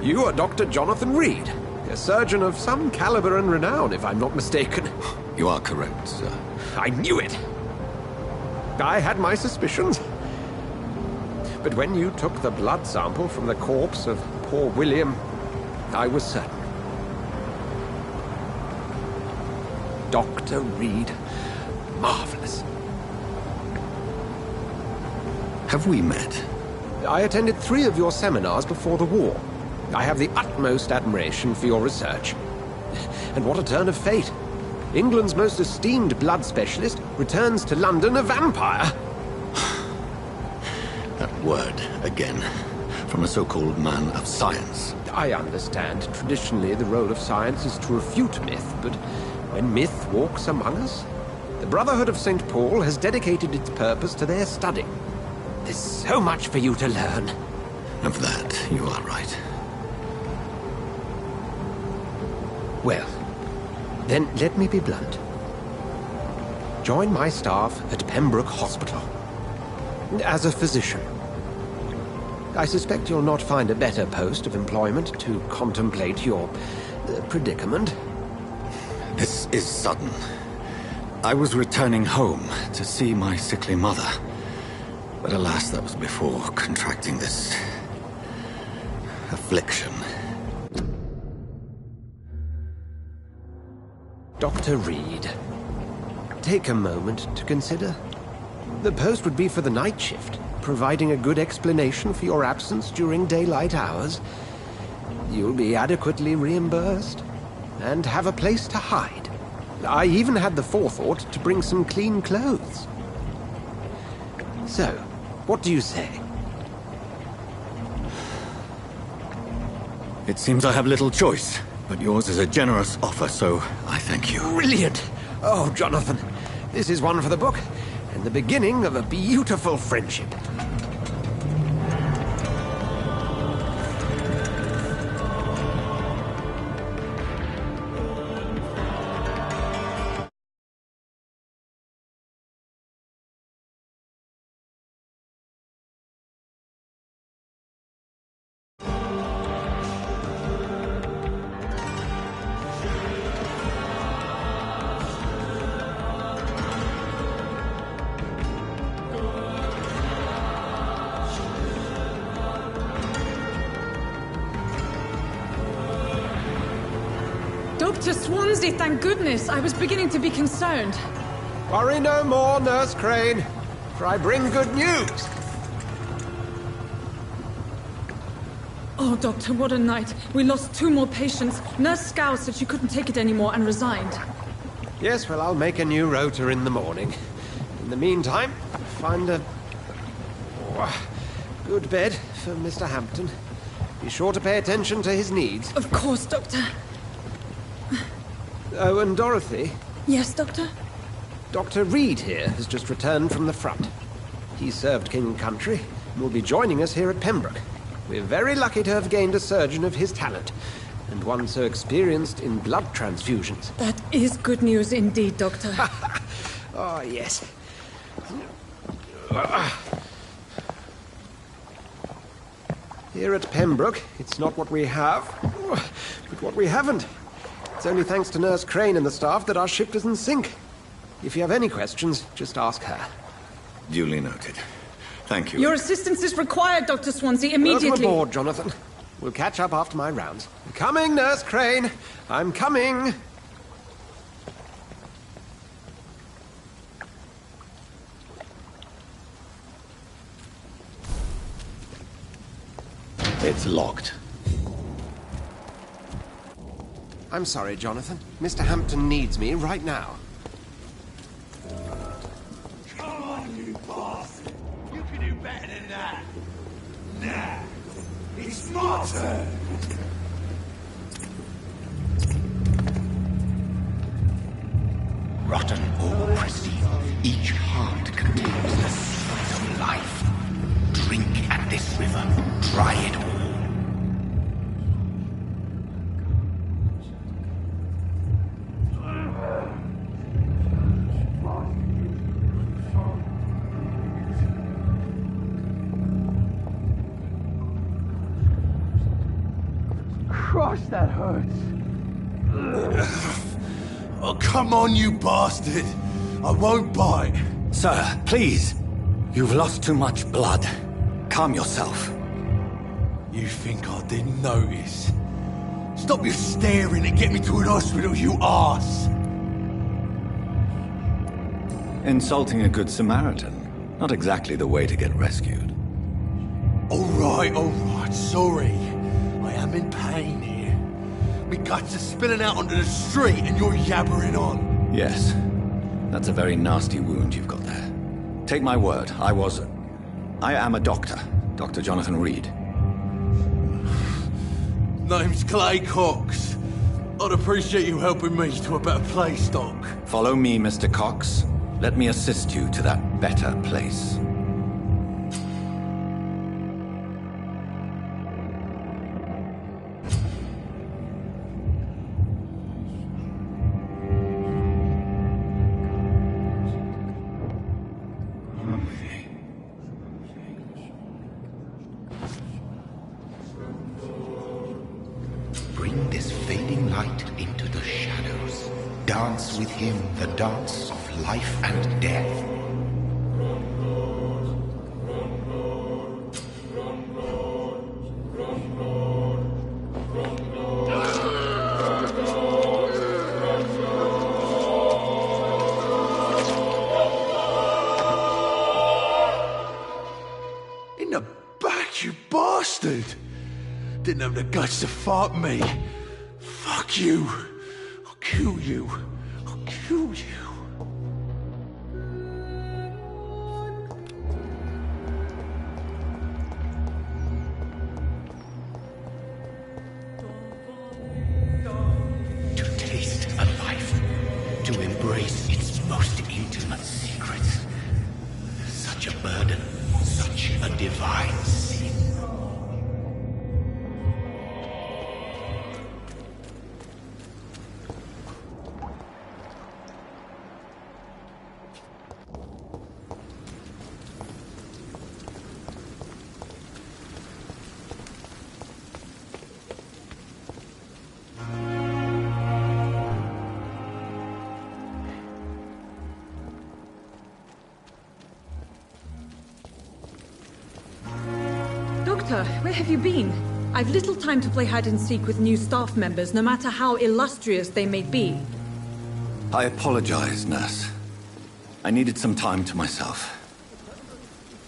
L: You are Dr. Jonathan Reed. A surgeon of some caliber and renown, if I'm not mistaken.
G: You are correct, sir.
L: I knew it! I had my suspicions. But when you took the blood sample from the corpse of poor William, I was certain. Dr. Reed. Marvelous.
G: Have we met?
L: I attended 3 of your seminars before the war. I have the utmost admiration for your research. And what a turn of fate. England's most esteemed blood specialist returns to London a vampire.
G: That word, again, from a so-called man of science.
L: I understand. Traditionally, the role of science is to refute myth, but when myth walks among us, the Brotherhood of St. Paul has dedicated its purpose to their study. There's so much for you to learn.
G: Of that, you are right.
L: Well, then let me be blunt. Join my staff at Pembroke Hospital. As a physician. I suspect you'll not find a better post of employment to contemplate your predicament.
G: This is sudden. I was returning home to see my sickly mother. But alas, that was before contracting this... affliction.
L: Dr. Reed, take a moment to consider. The post would be for the night shift, providing a good explanation for your absence during daylight hours. You'll be adequately reimbursed, and have a place to hide. I even had the forethought to bring some clean clothes. So, what do you say?
G: It seems I have little choice, but yours is a generous offer, so I thank you.
L: Brilliant! Oh, Jonathan, this is one for the book, and the beginning of a beautiful friendship.
Q: Dr. Swansea, thank goodness. I was beginning to be concerned.
L: Worry no more, Nurse Crane, for I bring good news.
Q: Oh, Doctor, what a night. We lost 2 more patients. Nurse Scow said she couldn't take it anymore and resigned.
L: Yes, well, I'll make a new rota in the morning. In the meantime, find a good bed for Mr. Hampton. Be sure to pay attention to his needs.
Q: Of course, Doctor.
L: Oh, and Dorothy?
Q: Yes, Doctor?
L: Dr. Reed here has just returned from the front. He served King and Country and will be joining us here at Pembroke. We're very lucky to have gained a surgeon of his talent, and one so experienced in blood transfusions.
Q: That is good news indeed, Doctor.
L: Oh, yes. Here at Pembroke, it's not what we have, but what we haven't. It's only thanks to Nurse Crane and the staff that our ship doesn't sink. If you have any questions, just ask her.
G: Duly noted. Thank you.
Q: Your assistance is required, Dr. Swansea, immediately.
L: Welcome aboard, Jonathan. We'll catch up after my rounds. I'm coming, Nurse Crane. I'm coming.
C: It's locked.
L: I'm sorry, Jonathan. Mr. Hampton needs me right now.
E: Come on, you bastard! You can do better than that! Nah! It's my turn!
B: Rotten or pristine, each heart contains the seeds of life. Drink at this river, try it all.
E: Christ, that hurts. Oh, come on, you bastard. I won't bite.
G: Sir, please. You've lost too much blood. Calm yourself.
E: You think I didn't notice? Stop your staring and get me to an hospital, you arse!
G: Insulting a good Samaritan. Not exactly the way to get rescued.
E: Alright, sorry. I am in pain here. Me guts are spilling out onto the street and you're yabbering on.
G: Yes. That's a very nasty wound you've got there. Take my word, I am a doctor. Dr. Jonathan Reed.
E: Name's Clay Cox. I'd appreciate you helping me to a better place, Doc.
G: Follow me, Mr. Cox. Let me assist you to that better place.
B: Bring this fading light into the shadows. Dance with him the dance of life and death.
E: In the back, you bastard! Didn't have the guts to fight me. Fuck you. I'll kill you. I'll kill you.
B: To taste a life, to embrace its most intimate secrets. Such a burden, such a divine sin.
Q: Doctor, where have you been? I've little time to play hide-and-seek with new staff members, no matter how illustrious they may be.
C: I apologize, nurse. I needed some time to myself.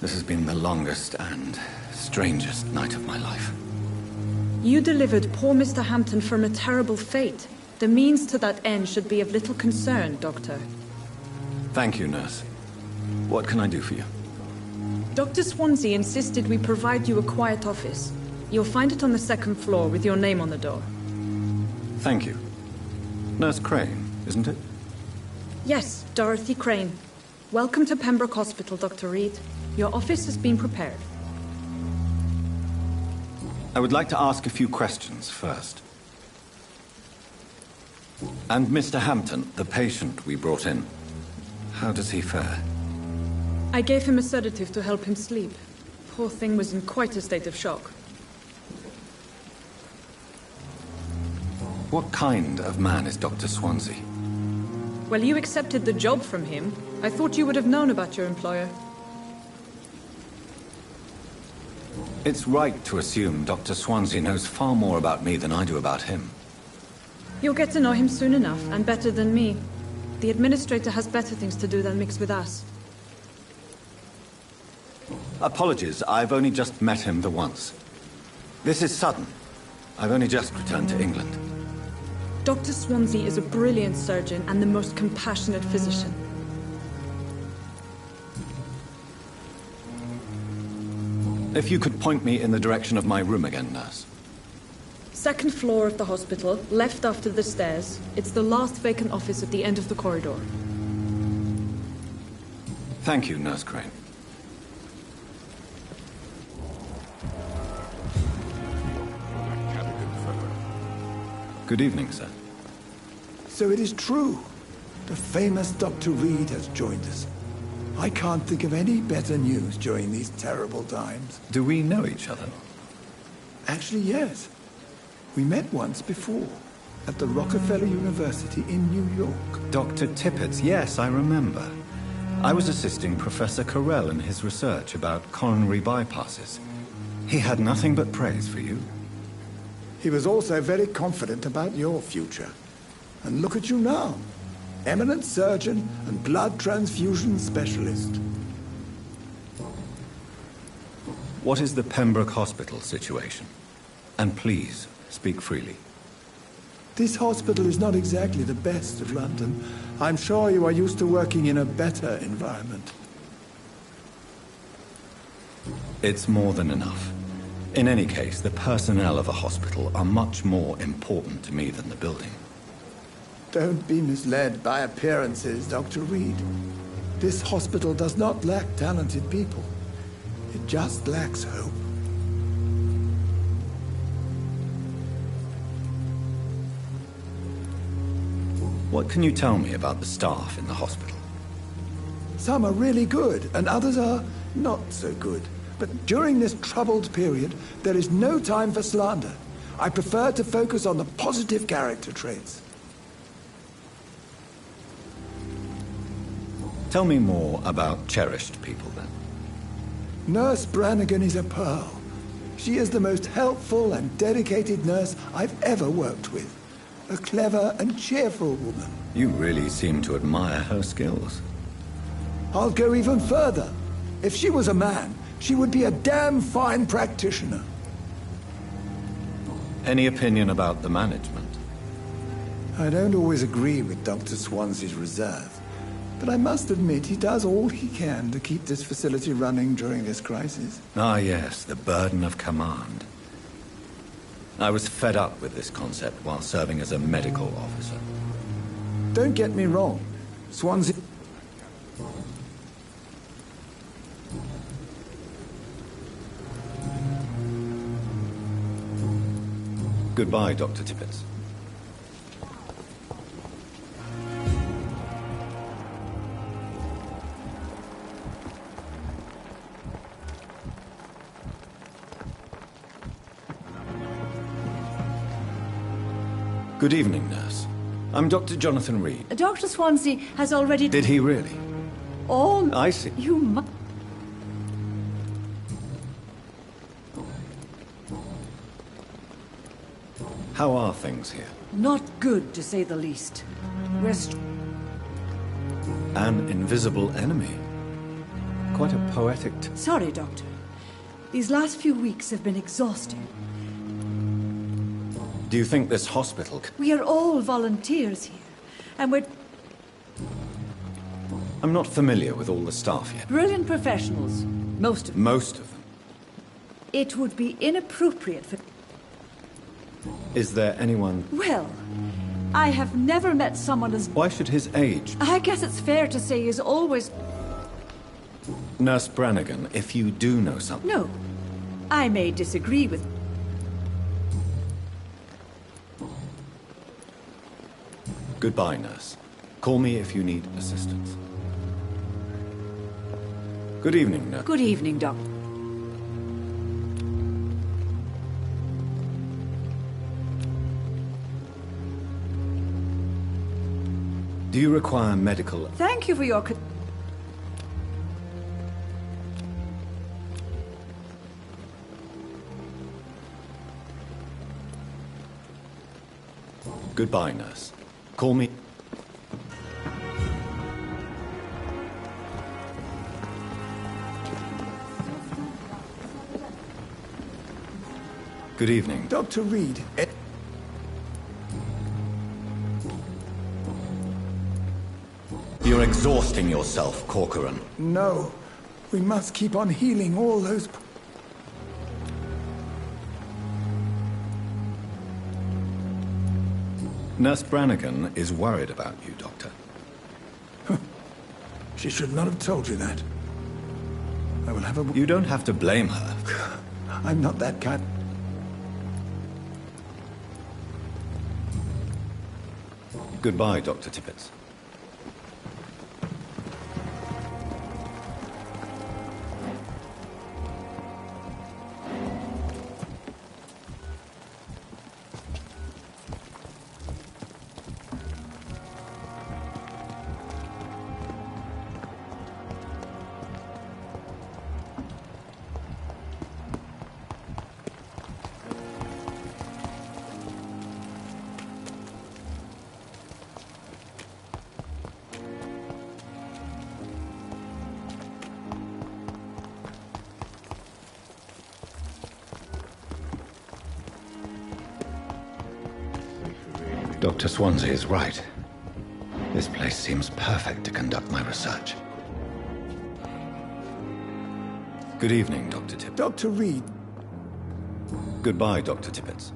C: This has been the longest and strangest night of my life.
Q: You delivered poor Mr. Hampton from a terrible fate. The means to that end should be of little concern, Doctor.
C: Thank you, nurse. What can I do for you?
Q: Dr. Swansea insisted we provide you a quiet office. You'll find it on the second floor with your name on the door.
C: Thank you. Nurse Crane, isn't it?
Q: Yes, Dorothy Crane. Welcome to Pembroke Hospital, Dr. Reed. Your office has been prepared.
C: I would like to ask a few questions first. And Mr. Hampton, the patient we brought in, how does he fare?
Q: I gave him a sedative to help him sleep. Poor thing was in quite a state of shock.
C: What kind of man is Dr. Swansea?
Q: Well, you accepted the job from him. I thought you would have known about your employer.
C: It's right to assume Dr. Swansea knows far more about me than I do about him.
Q: You'll get to know him soon enough, and better than me. The administrator has better things to do than mix with us.
C: Apologies, I've only just met him the once. This is sudden. I've only just returned to England.
Q: Dr. Swansea is a brilliant surgeon and the most compassionate physician.
C: If you could point me in the direction of my room again, nurse.
Q: Second floor of the hospital, left after the stairs. It's the last vacant office at the end of the corridor.
C: Thank you, Nurse Crane. Good evening, sir.
R: So it is true. The famous Dr. Reed has joined us. I can't think of any better news during these terrible times.
C: Do we know each other?
R: Actually, yes. We met once before, at the Rockefeller University in New York.
C: Dr. Tippett's, yes, I remember. I was assisting Professor Carell in his research about coronary bypasses. He had nothing but praise for you.
R: He was also very confident about your future. And look at you now. Eminent surgeon and blood transfusion specialist.
C: What is the Pembroke Hospital situation? And please, speak freely.
R: This hospital is not exactly the best of London. I'm sure you are used to working in a better environment.
C: It's more than enough. In any case, the personnel of a hospital are much more important to me than the building.
R: Don't be misled by appearances, Dr. Reed. This hospital does not lack talented people. It just lacks hope.
C: What can you tell me about the staff in the hospital?
R: Some are really good, and others are not so good. But during this troubled period, there is no time for slander. I prefer to focus on the positive character traits.
C: Tell me more about cherished people, then.
R: Nurse Brannigan is a pearl. She is the most helpful and dedicated nurse I've ever worked with. A clever and cheerful woman.
C: You really seem to admire her skills.
R: I'll go even further. If she was a man, she would be a damn fine practitioner.
C: Any opinion about the management?
R: I don't always agree with Dr. Swansea's reserve, but I must admit he does all he can to keep this facility running during this crisis.
C: Ah, yes, the burden of command. I was fed up with this concept while serving as a medical officer.
R: Don't get me wrong. Swansea...
C: Goodbye, Dr. Tippett. Good evening, nurse. I'm Dr. Jonathan Reed.
S: Dr. Swansea has already...
C: Did he really?
S: Oh,
C: I see.
S: You must...
C: How are things here?
S: Not good, to say the least. We're
C: An invisible enemy. Quite a poetic...
S: Sorry, Doctor. These last few weeks have been exhausting.
C: Do you think this hospital...
S: We are all volunteers here, and we're
C: I'm not familiar with all the staff yet.
S: brilliant professionals. Most of them.
C: Most of them.
S: It would be inappropriate for...
C: Is there anyone...
S: Well, I have never met someone as...
C: Why should his age...
S: I guess it's fair to say he's always...
C: Nurse Brannigan, if you do know something...
S: No. I may disagree with...
C: Goodbye, nurse. Call me if you need assistance. Good evening, nurse.
S: Good evening, Doctor.
C: Do you require medical...
S: Thank you for your...
C: Goodbye, nurse. Call me... Good evening.
R: Dr. Reed.
C: You're exhausting yourself, Corcoran.
R: No. We must keep on healing all those...
C: Nurse Brannigan is worried about you, Doctor.
R: She should not have told you that. I will have a...
C: You don't have to blame her.
R: I'm not that kind.
C: Goodbye, Dr. Tippett. Dr. Swansea is right. This place seems perfect to conduct my research. Good evening, Dr. Tippett.
R: Dr. Reed.
C: Goodbye, Dr. Tippett.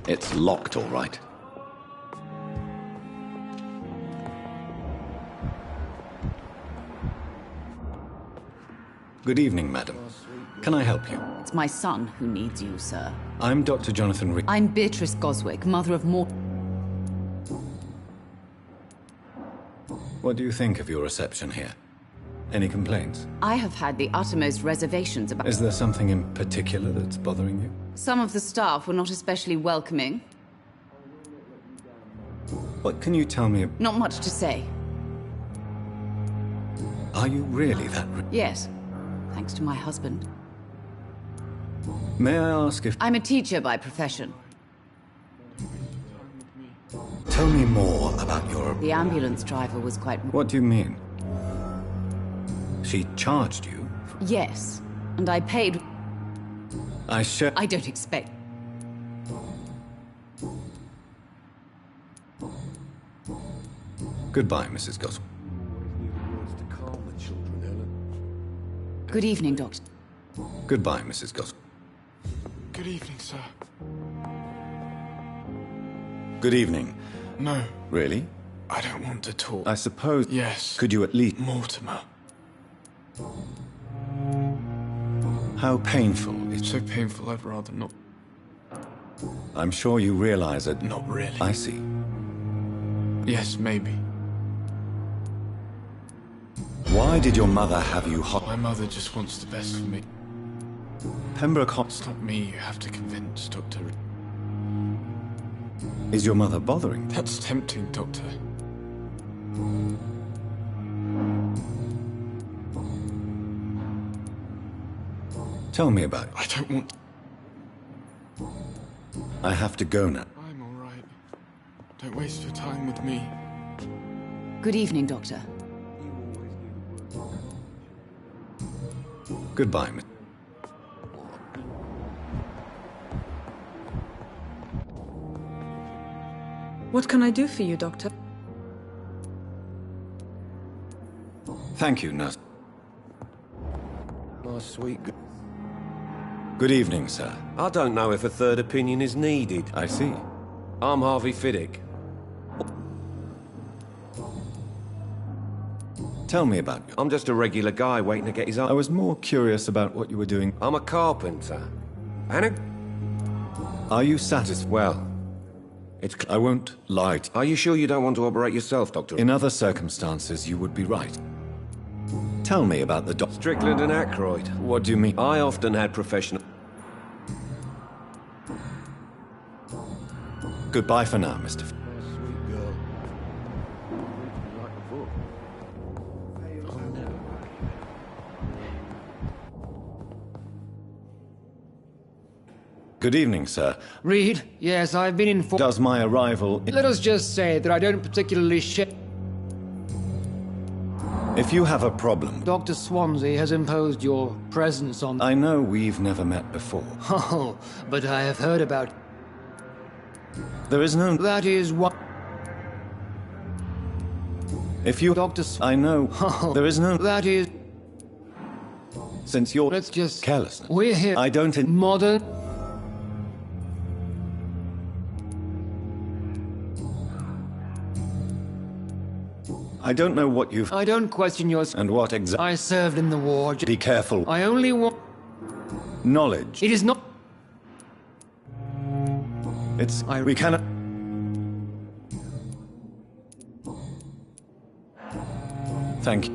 C: It's locked, all right. Good evening, madam. Can I help you?
T: It's my son who needs you, sir.
C: I'm Dr. Jonathan Reed.
T: I'm Beatrice Goswick, mother of Mort...
C: What do you think of your reception here? Any complaints?
T: I have had the uttermost reservations about...
C: Is there something in particular that's bothering you?
T: Some of the staff were not especially welcoming.
C: What can you tell me?
T: Not much to say.
C: Are you really that...
T: Yes. Thanks to my husband.
C: May I ask if...
T: I'm a teacher by profession.
C: Tell me more about your...
T: The ambulance driver was quite...
C: What do you mean? She charged you?
T: Yes. And I paid...
C: I
T: don't expect...
C: Goodbye, Mrs. Goswell.
T: Good evening, Doctor.
C: Goodbye, Mrs. Goswell.
D: Good evening, sir.
C: Good evening.
D: No.
C: Really?
D: I don't want to talk.
C: I suppose...
D: Yes.
C: Could you at least...
D: Mortimer.
C: How painful is...
D: So painful I'd rather not...
C: I'm sure you realize that...
D: Not really.
C: I see.
D: Yes, maybe.
C: Why did your mother have you hot...
D: My mother just wants the best for me.
C: Pembroke Hot...
D: It's not me you have to convince, Doctor.
C: Is your mother bothering?
D: That's tempting, Doctor.
C: Tell me about it.
D: I don't want...
C: I have to go now.
D: I'm all right. Don't waste your time with me.
T: Good evening, Doctor.
C: Goodbye, Miss.
Q: What can I do for you, Doctor?
C: Thank you, nurse.
L: My sweet...
C: Good evening, sir.
L: I don't know if a third opinion is needed.
C: I see.
L: I'm Harvey Fiddick.
C: Tell me about you.
L: I'm just a regular guy waiting to get his...
C: I was more curious about what you were doing.
L: I'm a carpenter. And
C: Are you satisfied?
L: Well,
C: I won't lie to you.
L: Are you sure you don't want to operate yourself, Doctor?
C: In other circumstances, you would be right. Tell me about the
L: Strickland and Aykroyd.
C: What do you mean?
L: I often had professional...
C: Goodbye for now, Mr.
L: Sweet girl.
C: Good evening, sir.
U: Reed, yes, I've been informed.
C: Does my arrival...
U: Let us just say that I don't particularly share...
C: If you have a problem...
U: Dr. Swansea has imposed your presence on...
C: I know we've never met before.
U: Oh, but I have heard about...
C: There is no...
U: That is what...
C: If you...
U: Dr.
C: I know.
U: Oh,
C: there is no...
U: That is...
C: Since you're...
U: Let's just...
C: Carelessness.
U: We're here...
C: I don't...
U: Modern...
C: I don't know what you've...
U: I don't question yours.
C: And what exactly...
U: I served in the war.
C: Be careful.
U: I only want...
C: Knowledge.
U: It is not...
C: It's... We cannot... Thank you.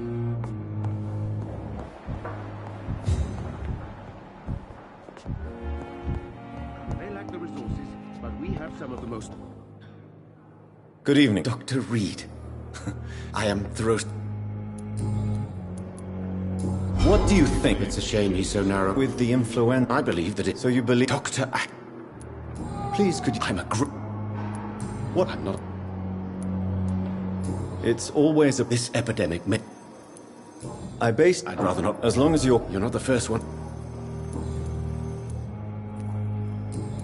O: They lack the resources, but we have some of the most...
C: Good evening.
O: Dr. Reed. I am thrust.
C: What do you think?
O: It's a shame he's so narrow.
C: With the influenza...
O: I believe that it...
C: So you believe...
O: Doctor,
C: Please, could you...
O: I'm a
C: What?
O: I'm not...
C: It's always a...
O: This epidemic may...
C: I'd
O: rather not...
C: As long as you're...
O: You're not the first one.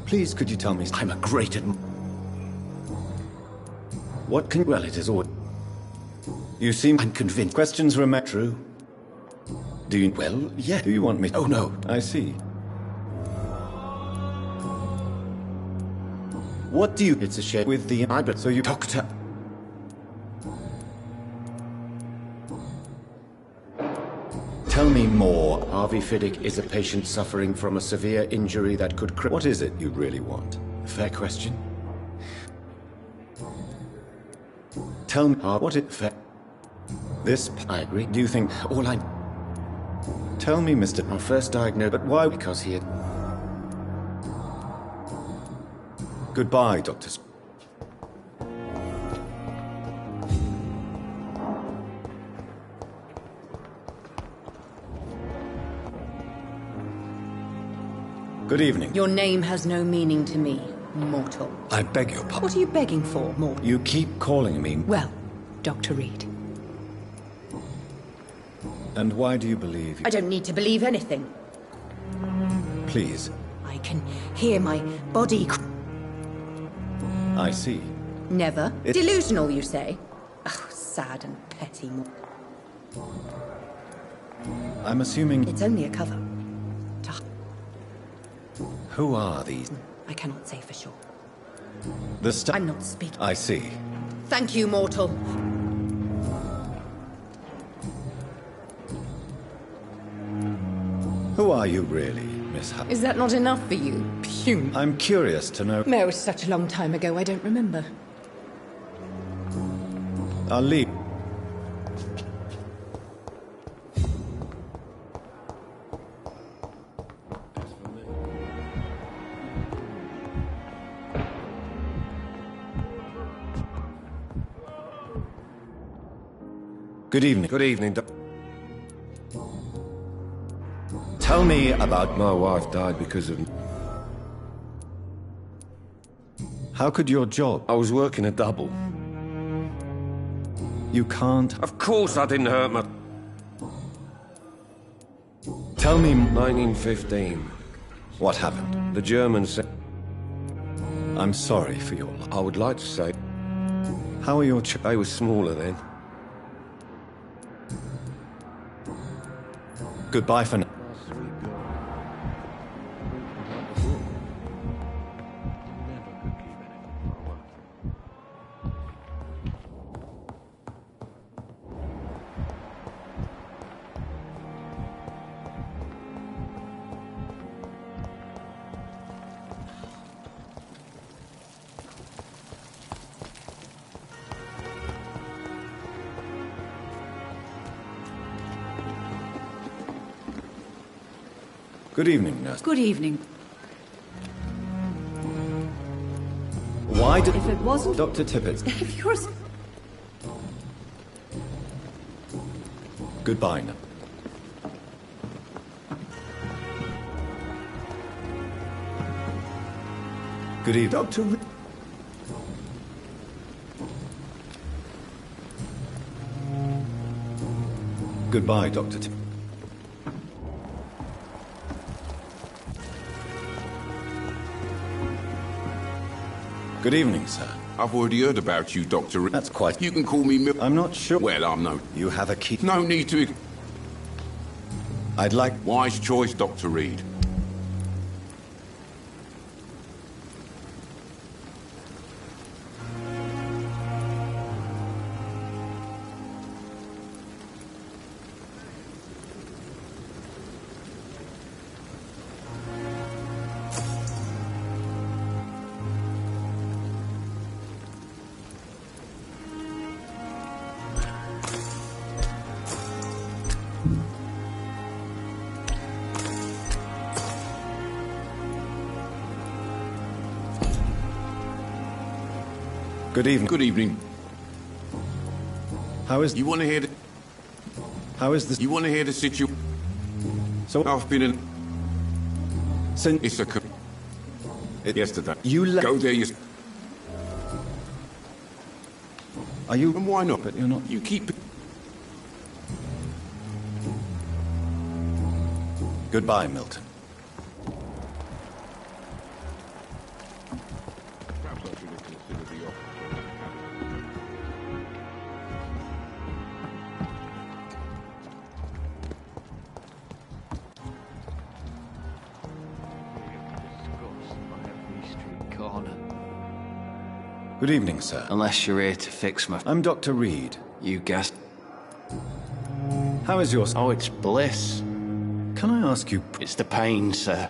C: Please, could you tell me...
O: I'm a great
C: What can...
O: Well, it is all...
C: You seem...
O: I'm convinced.
C: Questions remain...
O: True.
C: Do you...
O: Well, yeah.
C: Do you want me...
O: Oh, no.
C: I see. What do you...
O: It's a shame.
C: With the... So you...
O: Doctor...
C: Tell me more.
O: Harvey Fiddick is a patient suffering from a severe injury that could...
C: What is it you really want?
O: Fair question.
C: Tell me... What it...
O: Fair...
C: This...
O: I agree.
C: Do you think...
O: All I...
C: Tell me, Mr...
O: Our first diagnosed...
C: But why...
O: Because he had...
C: Goodbye, Doctor... Good evening.
N: Your name has no meaning to me, mortal.
C: I beg your pardon.
N: What are you begging for, mortal?
C: You keep calling me...
N: Well, Dr. Reed.
C: And why do you believe...
N: I don't need to believe anything.
C: Please.
N: I can hear my body...
C: I see.
N: Never. Delusional, you say? Oh, sad and petty.
C: I'm assuming...
N: It's only a cover.
C: Who are these?
N: I cannot say for sure.
C: I'm
N: not speaking.
C: I see.
N: Thank you, mortal.
C: Who are you really, Miss Hutt?
N: Is that not enough for you, puny?
C: I'm curious to know...
N: No, it was such a long time ago, I don't remember.
C: I'll leave. Good evening.
L: Good evening,
C: Tell me about...
L: My wife died because of...
C: How could your job...
L: I was working a double.
C: You can't...
L: Of course I didn't hurt my...
C: Tell me...
L: 1915.
C: What happened?
L: The Germans said...
C: I'm sorry for your loss.
L: I would like to say...
C: How are your
L: They were smaller then.
C: Goodbye for now. Good evening, nurse.
T: Good evening.
C: Why did...
T: If it wasn't...
C: Dr. Tippett.
T: If you're...
C: Goodbye now. Good evening.
R: Dr.
C: Goodbye, Dr. Tippett. Good evening, sir.
H: I've already heard about you, Doctor.
C: That's quite...
H: You can call me
C: I'm not sure...
H: Well, I'm no...
C: You have a key...
H: No need to...
C: I'd like...
H: Wise choice, Dr. Reed.
C: Good evening.
H: Good evening.
C: How is...
H: You want to hear the...
C: How is this...
H: You want to hear the situation?
C: So...
H: I've been in...
C: Since...
H: It's a... Yesterday.
C: You
H: Go there, you...
C: Are you...
H: And why not?
C: But you're not...
H: You keep...
C: Goodbye, Milton. Good evening, sir.
U: Unless you're here to fix my...
C: I'm Dr. Reed.
U: You guessed.
C: How is your...
U: Oh, it's bliss.
C: Can I ask you...
U: It's the pain, sir.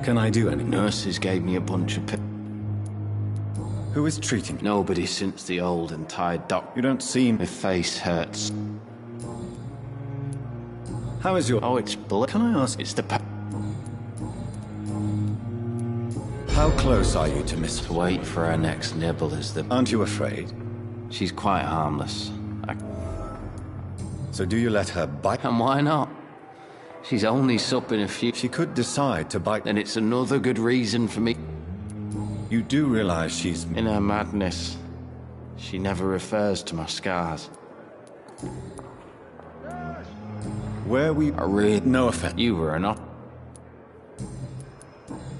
C: Can I do anything?
U: Nurses gave me a bunch of...
C: Who is treating you?
U: Nobody since the old and tired doc.
C: You don't seem...
U: My face hurts.
C: How is your...
U: Oh, it's bliss.
C: Can I ask...
U: It's the pain.
C: How close are you to Miss...
U: To wait for her next nibble is the...
C: Aren't you afraid?
U: She's quite harmless.
C: So do you let her bite?
U: And why not? She's only supping a few...
C: She could decide to bite...
U: Then it's another good reason for me...
C: You do realize she's...
U: In her madness, she never refers to my scars.
C: Where we...
U: I really...
C: No offense.
U: You were not.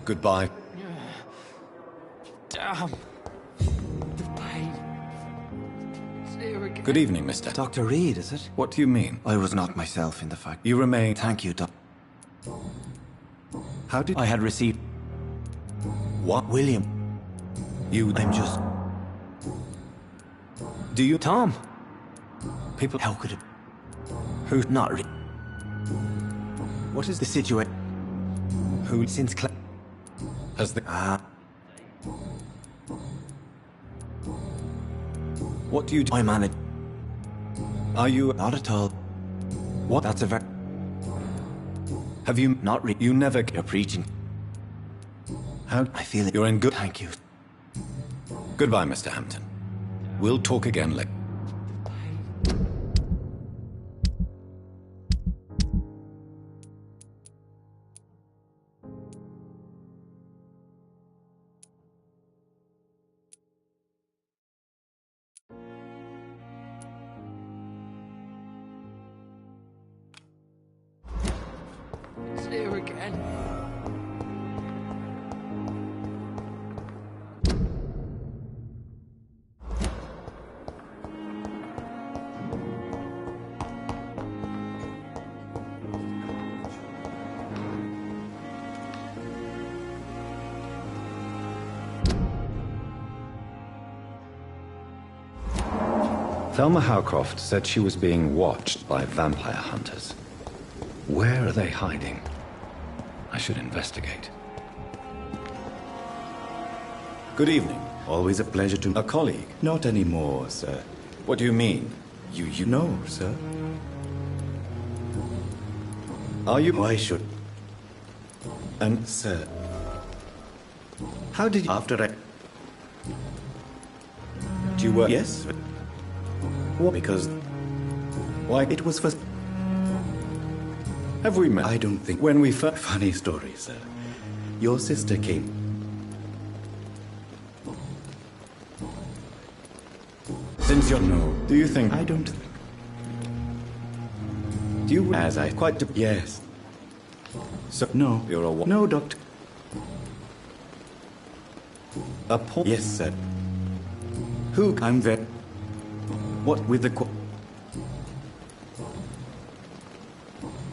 C: Goodbye.
U: Damn. The pain. It's here again.
C: Good evening, Mr.
K: Dr. Reed, is it?
C: What do you mean?
K: I was not myself in the fact.
C: You remain...
K: Thank you, Doc.
C: How did...
K: I had received...
C: What?
K: William.
C: You...
K: I'm just...
C: Do you...
K: Tom!
C: People...
K: How could it...
C: Who...
K: Not re...
C: What is
K: The situation...
C: Who...
K: Since
C: Has the... What do you do?
K: I manage...
C: Are you...
K: Not at all.
C: What?
K: That's a very...
C: Have you...
K: Not re...
C: You never...
K: You're preaching.
C: How...
K: I feel it.
C: You're in good...
K: Thank you.
C: Goodbye, Mr. Hampton. We'll talk again later.
F: here again.
C: Thelma Howcroft said she was being watched by vampire hunters. Where are they hiding? I should investigate.
V: Good evening. Always a pleasure to... A colleague. Not anymore, sir.
C: What do you mean?
V: You know, sir.
C: Are you...
V: Why should... And, sir... How did you... After I... Do you work... Yes. What? Because...
C: Why?
V: It was first...
C: Have we met?
V: I don't think... When we first... Funny story, sir. Your sister came...
C: Since you're...
V: No.
C: Do you think...
V: I don't...
C: Do you...
V: As I... Quite... Yes. So... No.
C: You're a...
V: No, doctor.
C: A pawn?
V: Yes, sir. Who... I'm very... What with the...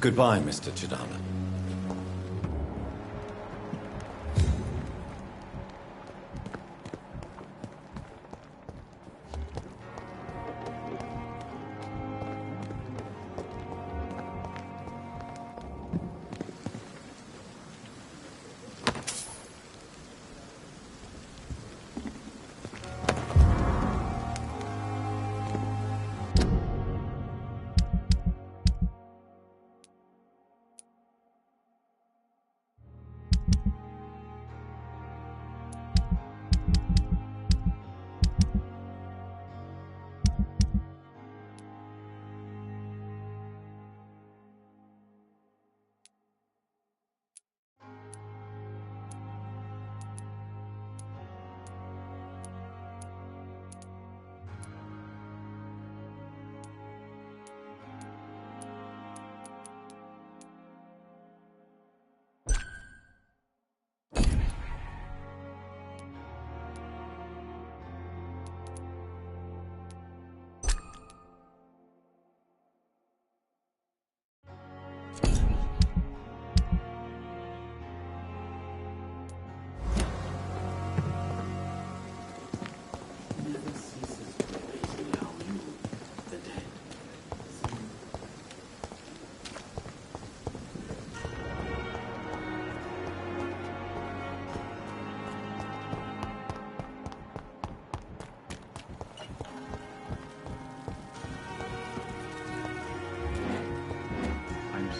C: Goodbye, Mr. Chidama.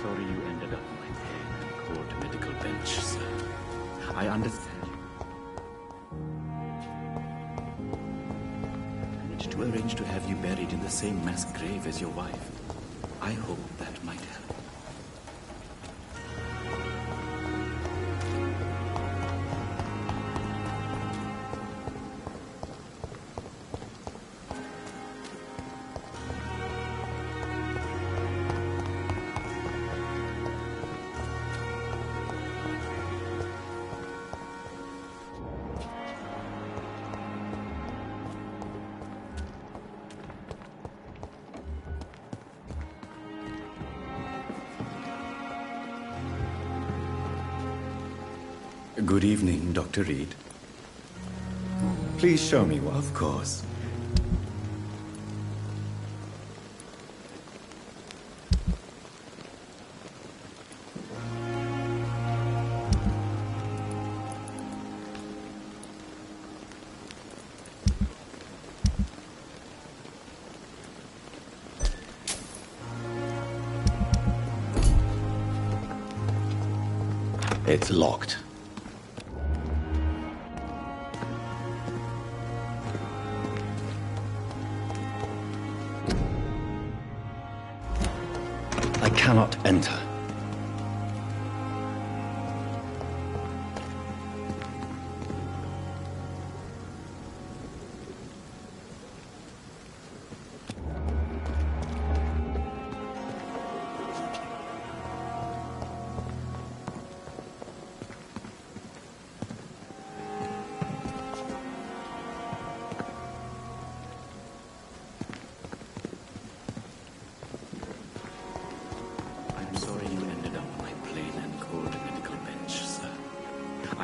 V: Sorry you ended up on my pain and court medical bench, sir. I understand you. I need to arrange to have you buried in the same mass grave as your wife. I hope that might help. Good evening, Dr. Reed.
C: Please show me one.
V: Of course.
C: It's locked. I cannot enter.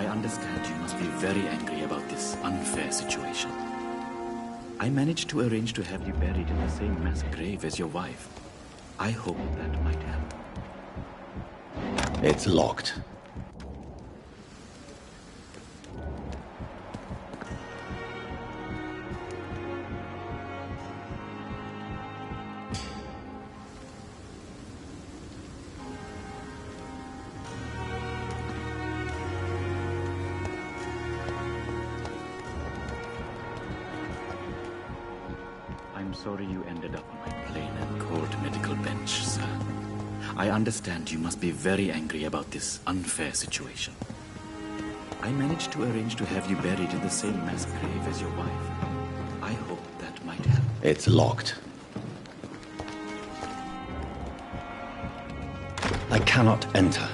V: I understand you must be very angry about this unfair situation. I managed to arrange to have you buried in the same mass grave as your wife. I hope that might help.
C: It's locked.
V: I'm sorry you ended up on my plain and cold medical bench, sir. I understand you must be very angry about this unfair situation. I managed to arrange to have you buried in the same mass grave as your wife. I hope that might help.
C: It's locked. I cannot enter.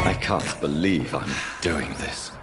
C: I can't believe I'm doing this.